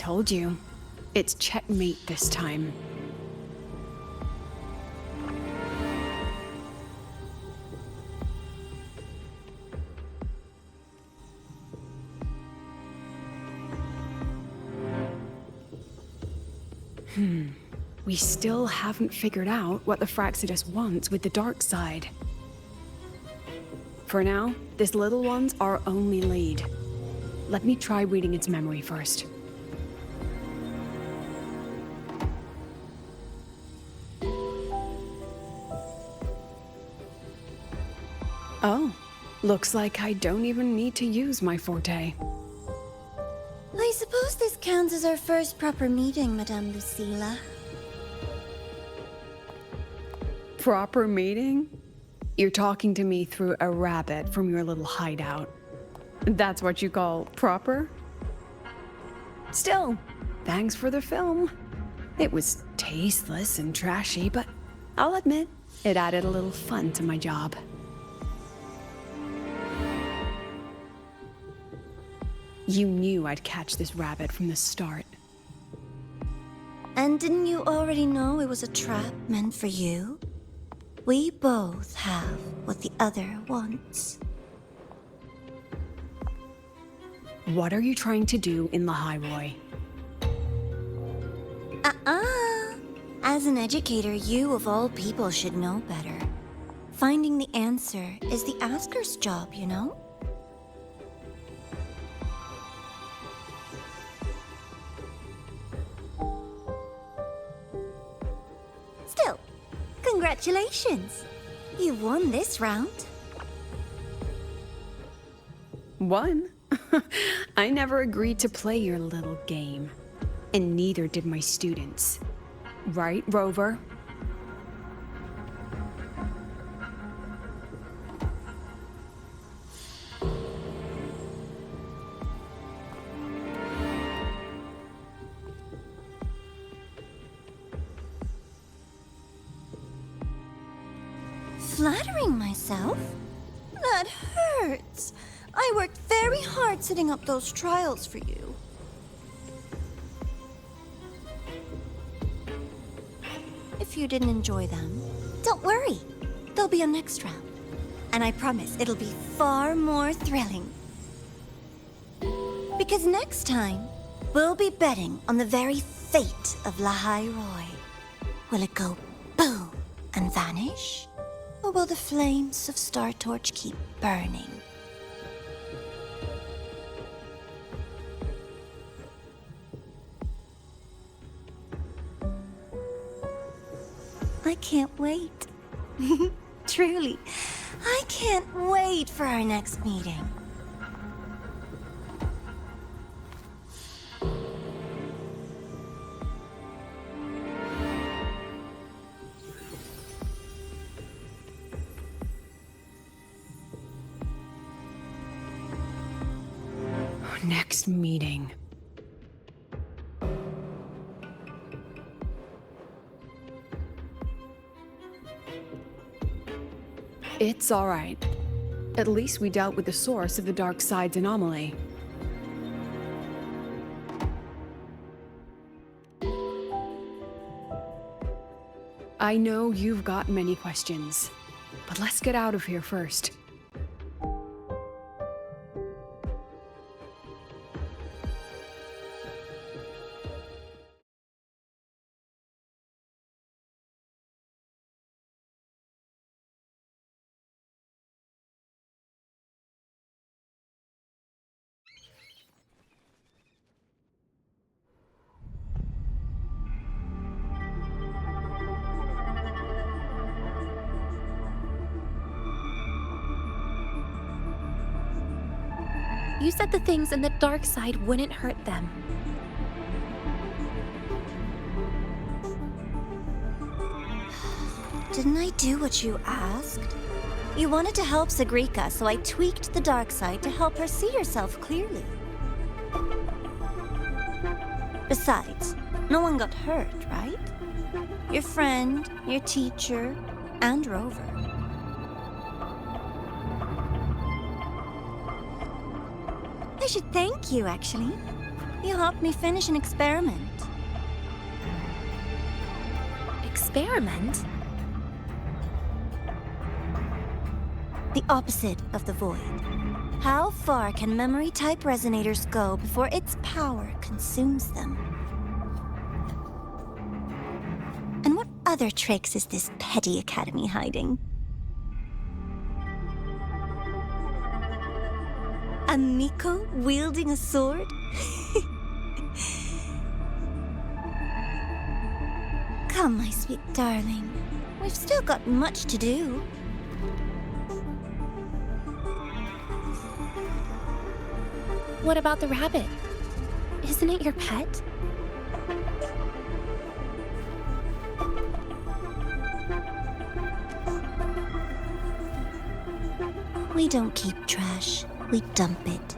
told you. It's checkmate this time. We still haven't figured out what the Fraxidus wants with the dark side. For now, this little one's our only lead. Let me try reading its memory first. Oh, looks like I don't even need to use my forte. I suppose this counts as our first proper meeting, Madame Lucilla. Proper meeting? You're talking to me through a rabbit from your little hideout. That's what you call proper? Still, thanks for the film. It was tasteless and trashy, but I'll admit, it added a little fun to my job. You knew I'd catch this rabbit from the start. And didn't you already know it was a trap meant for you? We both have what the other wants. What are you trying to do in Lahai-Roi? As an educator, you of all people should know better. Finding the answer is the asker's job, you know? Still, congratulations! You won this round. Won? I never agreed to play your little game. And neither did my students. Right, Rover? Flattering myself? That hurts. I worked very hard setting up those trials for you. If you didn't enjoy them, don't worry. There'll be a next round. And I promise it'll be far more thrilling. Because next time, we'll be betting on the very fate of Lahai-Roi. Will it go boom and vanish? Or will the flames of Star Torch keep burning? I can't wait. Truly, I can't wait for our next meeting. Next meeting. It's all right. At least we dealt with the source of the dark side's anomaly. I know you've got many questions, but let's get out of here first. You said the things in the dark side wouldn't hurt them. Didn't I do what you asked? You wanted to help Segue, so I tweaked the dark side to help her see herself clearly. Besides, no one got hurt, right? Your friend, your teacher, and Rover. I should thank you, actually. You helped me finish an experiment. Experiment? The opposite of the void. How far can memory-type resonators go before its power consumes them? And what other tricks is this petty academy hiding? A Miko wielding a sword? Come, my sweet darling. We've still got much to do. What about the rabbit? Isn't it your pet? We don't keep trash, we dump it.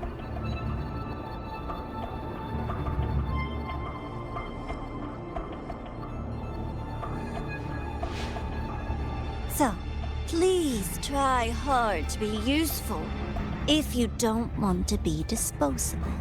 So, please try hard to be useful if you don't want to be disposable.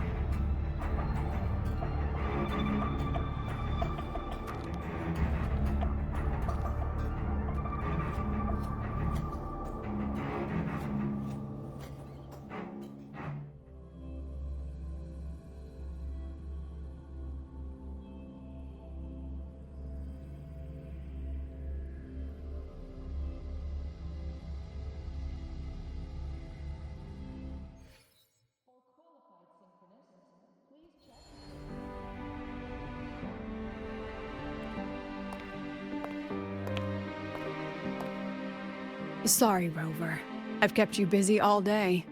Sorry, Rover. I've kept you busy all day.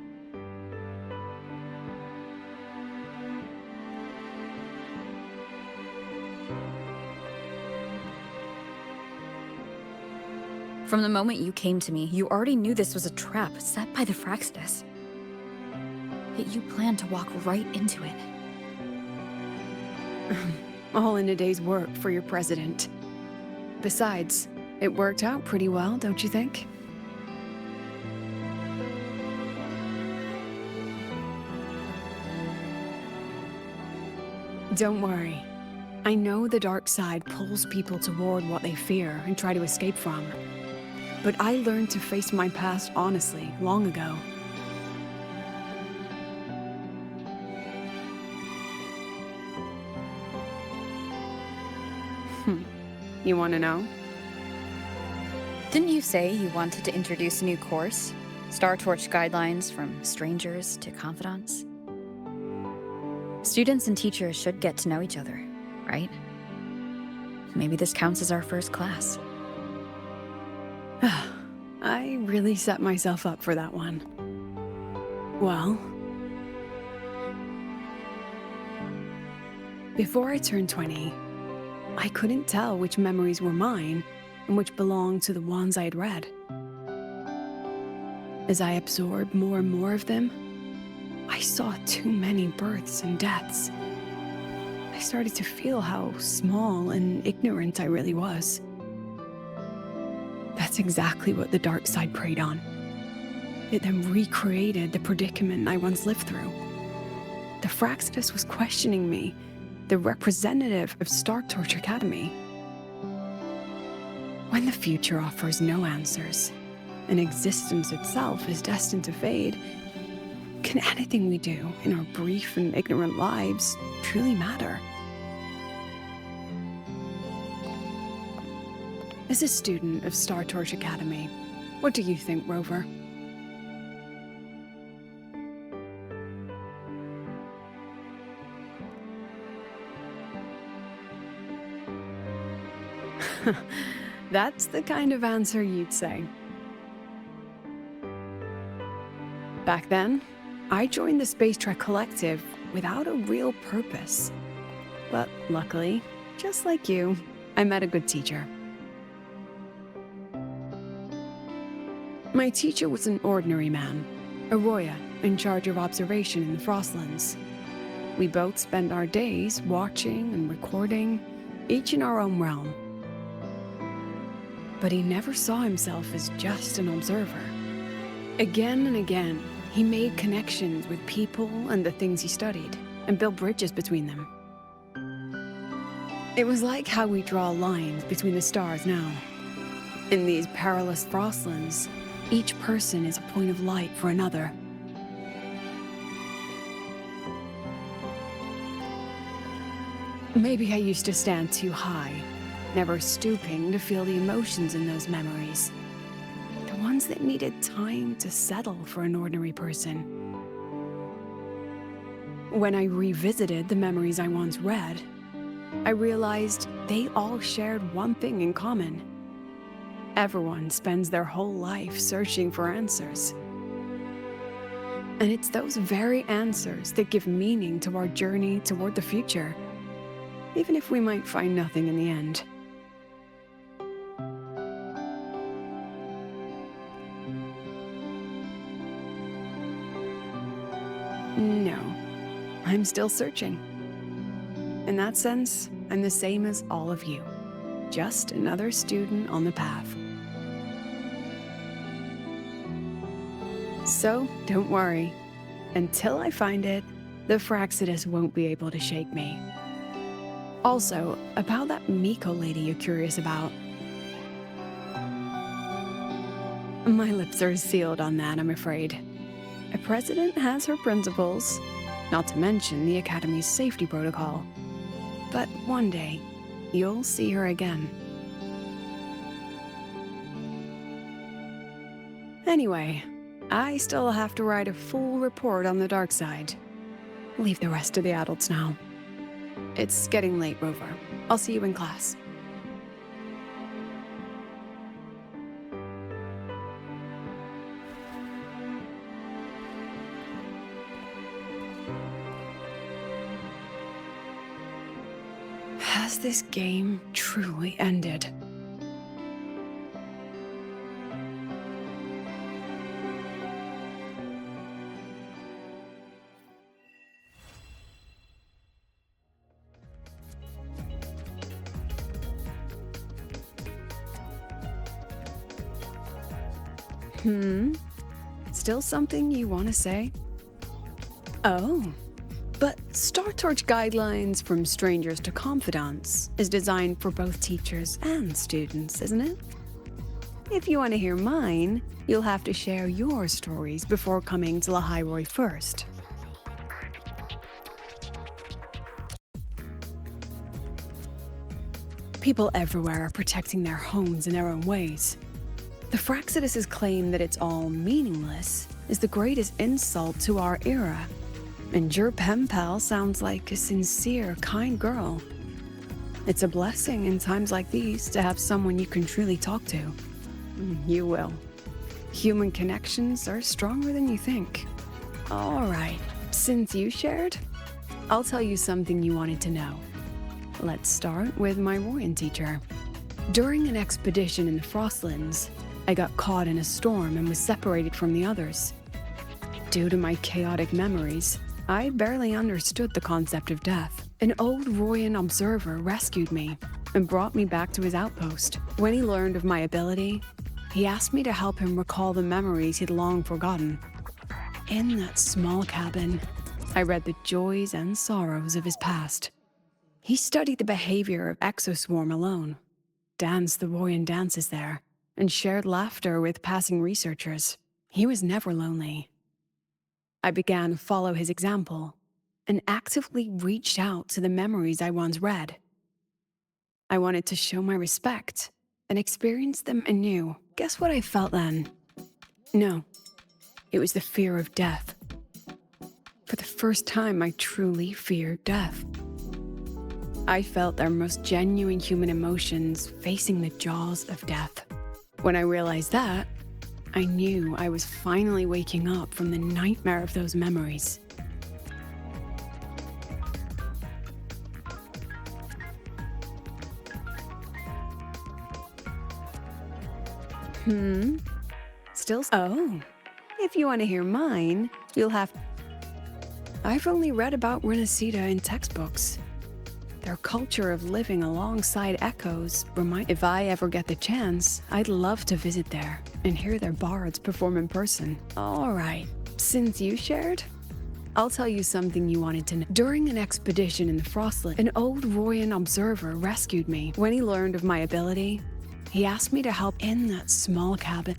From the moment you came to me, you already knew this was a trap set by the Fraxidus. Yet you planned to walk right into it. All in a day's work for your president. Besides, it worked out pretty well, don't you think? Don't worry. I know the dark side pulls people toward what they fear and try to escape from. But I learned to face my past honestly long ago. You want to know? Didn't you say you wanted to introduce a new course? Star Torch guidelines from strangers to confidants? Students and teachers should get to know each other, right? Maybe this counts as our first class. I really set myself up for that one. Well, before I turned 20, I couldn't tell which memories were mine and which belonged to the ones I had read. As I absorbed more and more of them, I saw too many births and deaths. I started to feel how small and ignorant I really was. That's exactly what the dark side preyed on. It then recreated the predicament I once lived through. The Fraxidus was questioning me, the representative of Star Torch Academy. When the future offers no answers, and existence itself is destined to fade, can anything we do in our brief and ignorant lives truly matter? As a student of Star Torch Academy, what do you think, Rover? That's the kind of answer you'd say. Back then, I joined the Space Trek Collective without a real purpose. But luckily, just like you, I met a good teacher. My teacher was an ordinary man, a Roya in charge of observation in the Frostlands. We both spent our days watching and recording, each in our own realm. But he never saw himself as just an observer. Again and again, he made connections with people and the things he studied. and build bridges between them. It was like how we draw lines between the stars now. In these perilous frostlands, each person is a point of light for another. Maybe I used to stand too high, never stooping to feel the emotions in those memories. The ones that needed time to settle for an ordinary person. When I revisited the memories I once read, I realized they all shared one thing in common. Everyone spends their whole life searching for answers. And it's those very answers that give meaning to our journey toward the future, even if we might find nothing in the end. No, I'm still searching. In that sense, I'm the same as all of you, just another student on the path. So, don't worry. Until I find it, the Fraxidus won't be able to shake me. Also, about that Miko lady you're curious about. My lips are sealed on that, I'm afraid. A president has her principles, not to mention the Academy's safety protocol. But one day, you'll see her again. Anyway, I still have to write a full report on the dark side. Leave the rest to the adults now. It's getting late, Rover. I'll see you in class. Has this game truly ended? Still something you want to say? Oh, but Star Torch Guidelines from Strangers to Confidants is designed for both teachers and students, isn't it? If you want to hear mine, you'll have to share your stories before coming to Lahai-Roi first. People everywhere are protecting their homes in their own ways. The Fraxidus' claim that it's all meaningless is the greatest insult to our era. And your pen pal sounds like a sincere, kind girl. It's a blessing in times like these to have someone you can truly talk to. You will. Human connections are stronger than you think. All right, since you shared, I'll tell you something you wanted to know. Let's start with my Royan teacher. During an expedition in the Frostlands, I got caught in a storm and was separated from the others. Due to my chaotic memories, I barely understood the concept of death. An old Royan observer rescued me and brought me back to his outpost. When he learned of my ability, he asked me to help him recall the memories he'd long forgotten. In that small cabin, I read the joys and sorrows of his past. He studied the behavior of Exoswarm alone, danced the Royan dances there, and shared laughter with passing researchers. He was never lonely. I began to follow his example and actively reached out to the memories I once read. I wanted to show my respect and experience them anew. Guess what I felt then? No, it was the fear of death. For the first time, I truly feared death. I felt their most genuine human emotions facing the jaws of death. When I realized that, I knew I was finally waking up from the nightmare of those memories. Still? Oh, if you want to hear mine, you'll have... I've only read about Renacida in textbooks. Their culture of living alongside echoes if I ever get the chance, I'd love to visit there and hear their bards perform in person. All right, since you shared, I'll tell you something you wanted to know. During an expedition in the Frostland, an old Royan observer rescued me. When he learned of my ability, he asked me to help in that small cabin.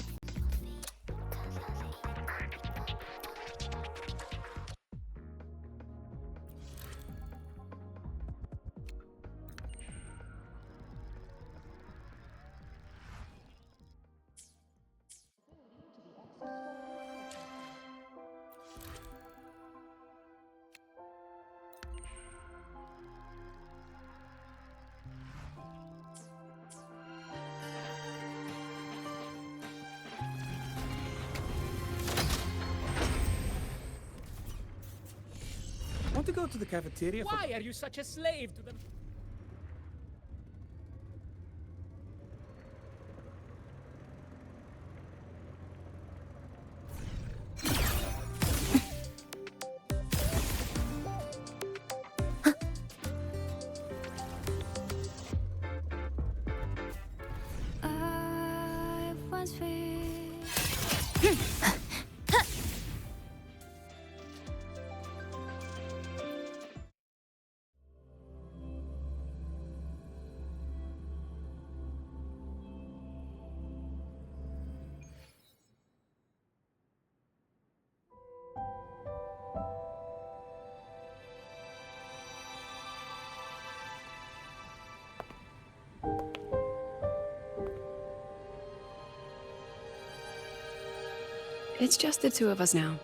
Want to go to the cafeteria? Why are you such a slave to them? I was free. It's just the two of us now.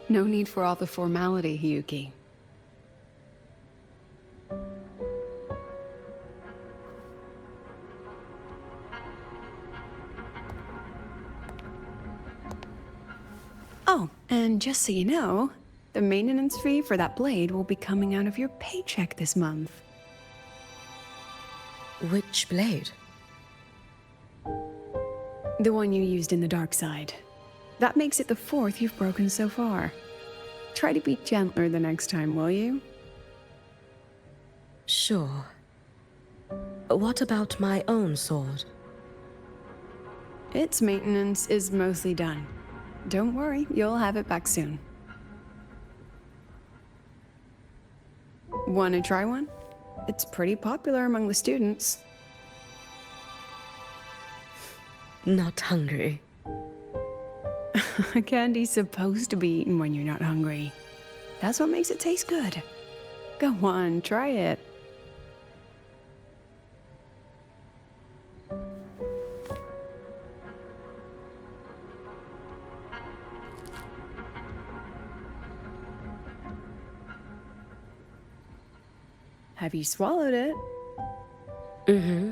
No need for all the formality, Hiyuki. Oh, and just so you know, the maintenance fee for that blade will be coming out of your paycheck this month. Which blade? The one you used in the dark side. That makes it the 4th you've broken so far. Try to be gentler the next time, will you? Sure. What about my own sword? Its maintenance is mostly done. Don't worry, you'll have it back soon. Want to try one? It's pretty popular among the students. Not hungry. Candy's supposed to be eaten when you're not hungry. That's what makes it taste good. Go on, try it. Have you swallowed it? Mm-hmm.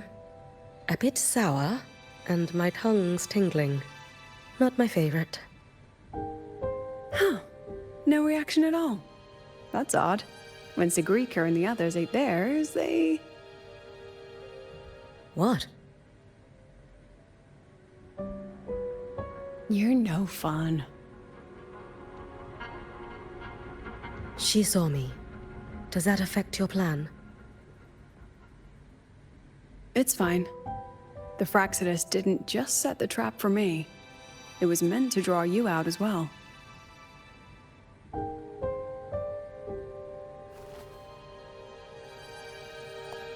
A bit sour, and my tongue's tingling. Not my favorite. Huh. No reaction at all. That's odd. When Segue and the others ate theirs, they... What? You're no fun. She saw me. Does that affect your plan? It's fine. The Fraxidus didn't just set the trap for me. It was meant to draw you out as well.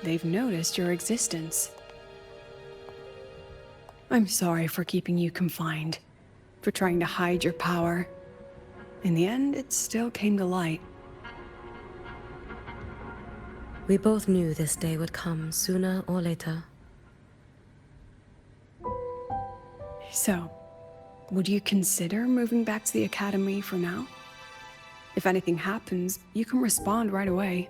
They've noticed your existence. I'm sorry for keeping you confined, for trying to hide your power. In the end, it still came to light. We both knew this day would come sooner or later. So, would you consider moving back to the Academy for now? If anything happens, you can respond right away.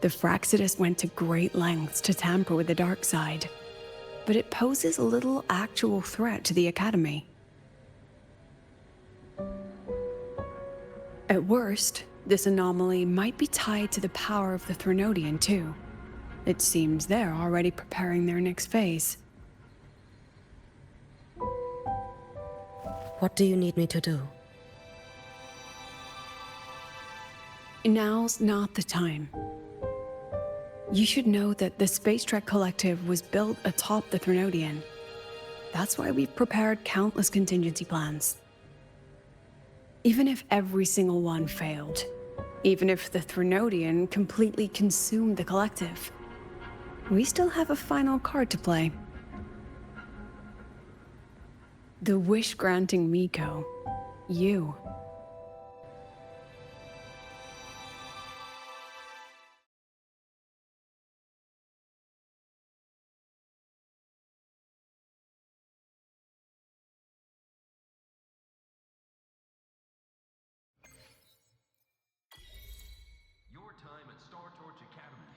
The Fraxidus went to great lengths to tamper with the dark side, but it poses a little actual threat to the Academy. At worst, this anomaly might be tied to the power of the Threnodian too. It seems they're already preparing their next phase. What do you need me to do? Now's not the time. You should know that the Space Trek Collective was built atop the Threnodian. That's why we've prepared countless contingency plans. Even if every single one failed, even if the Threnodian completely consumed the collective, we still have a final card to play. The wish-granting Miko. You. Your time at Star Torch Academy.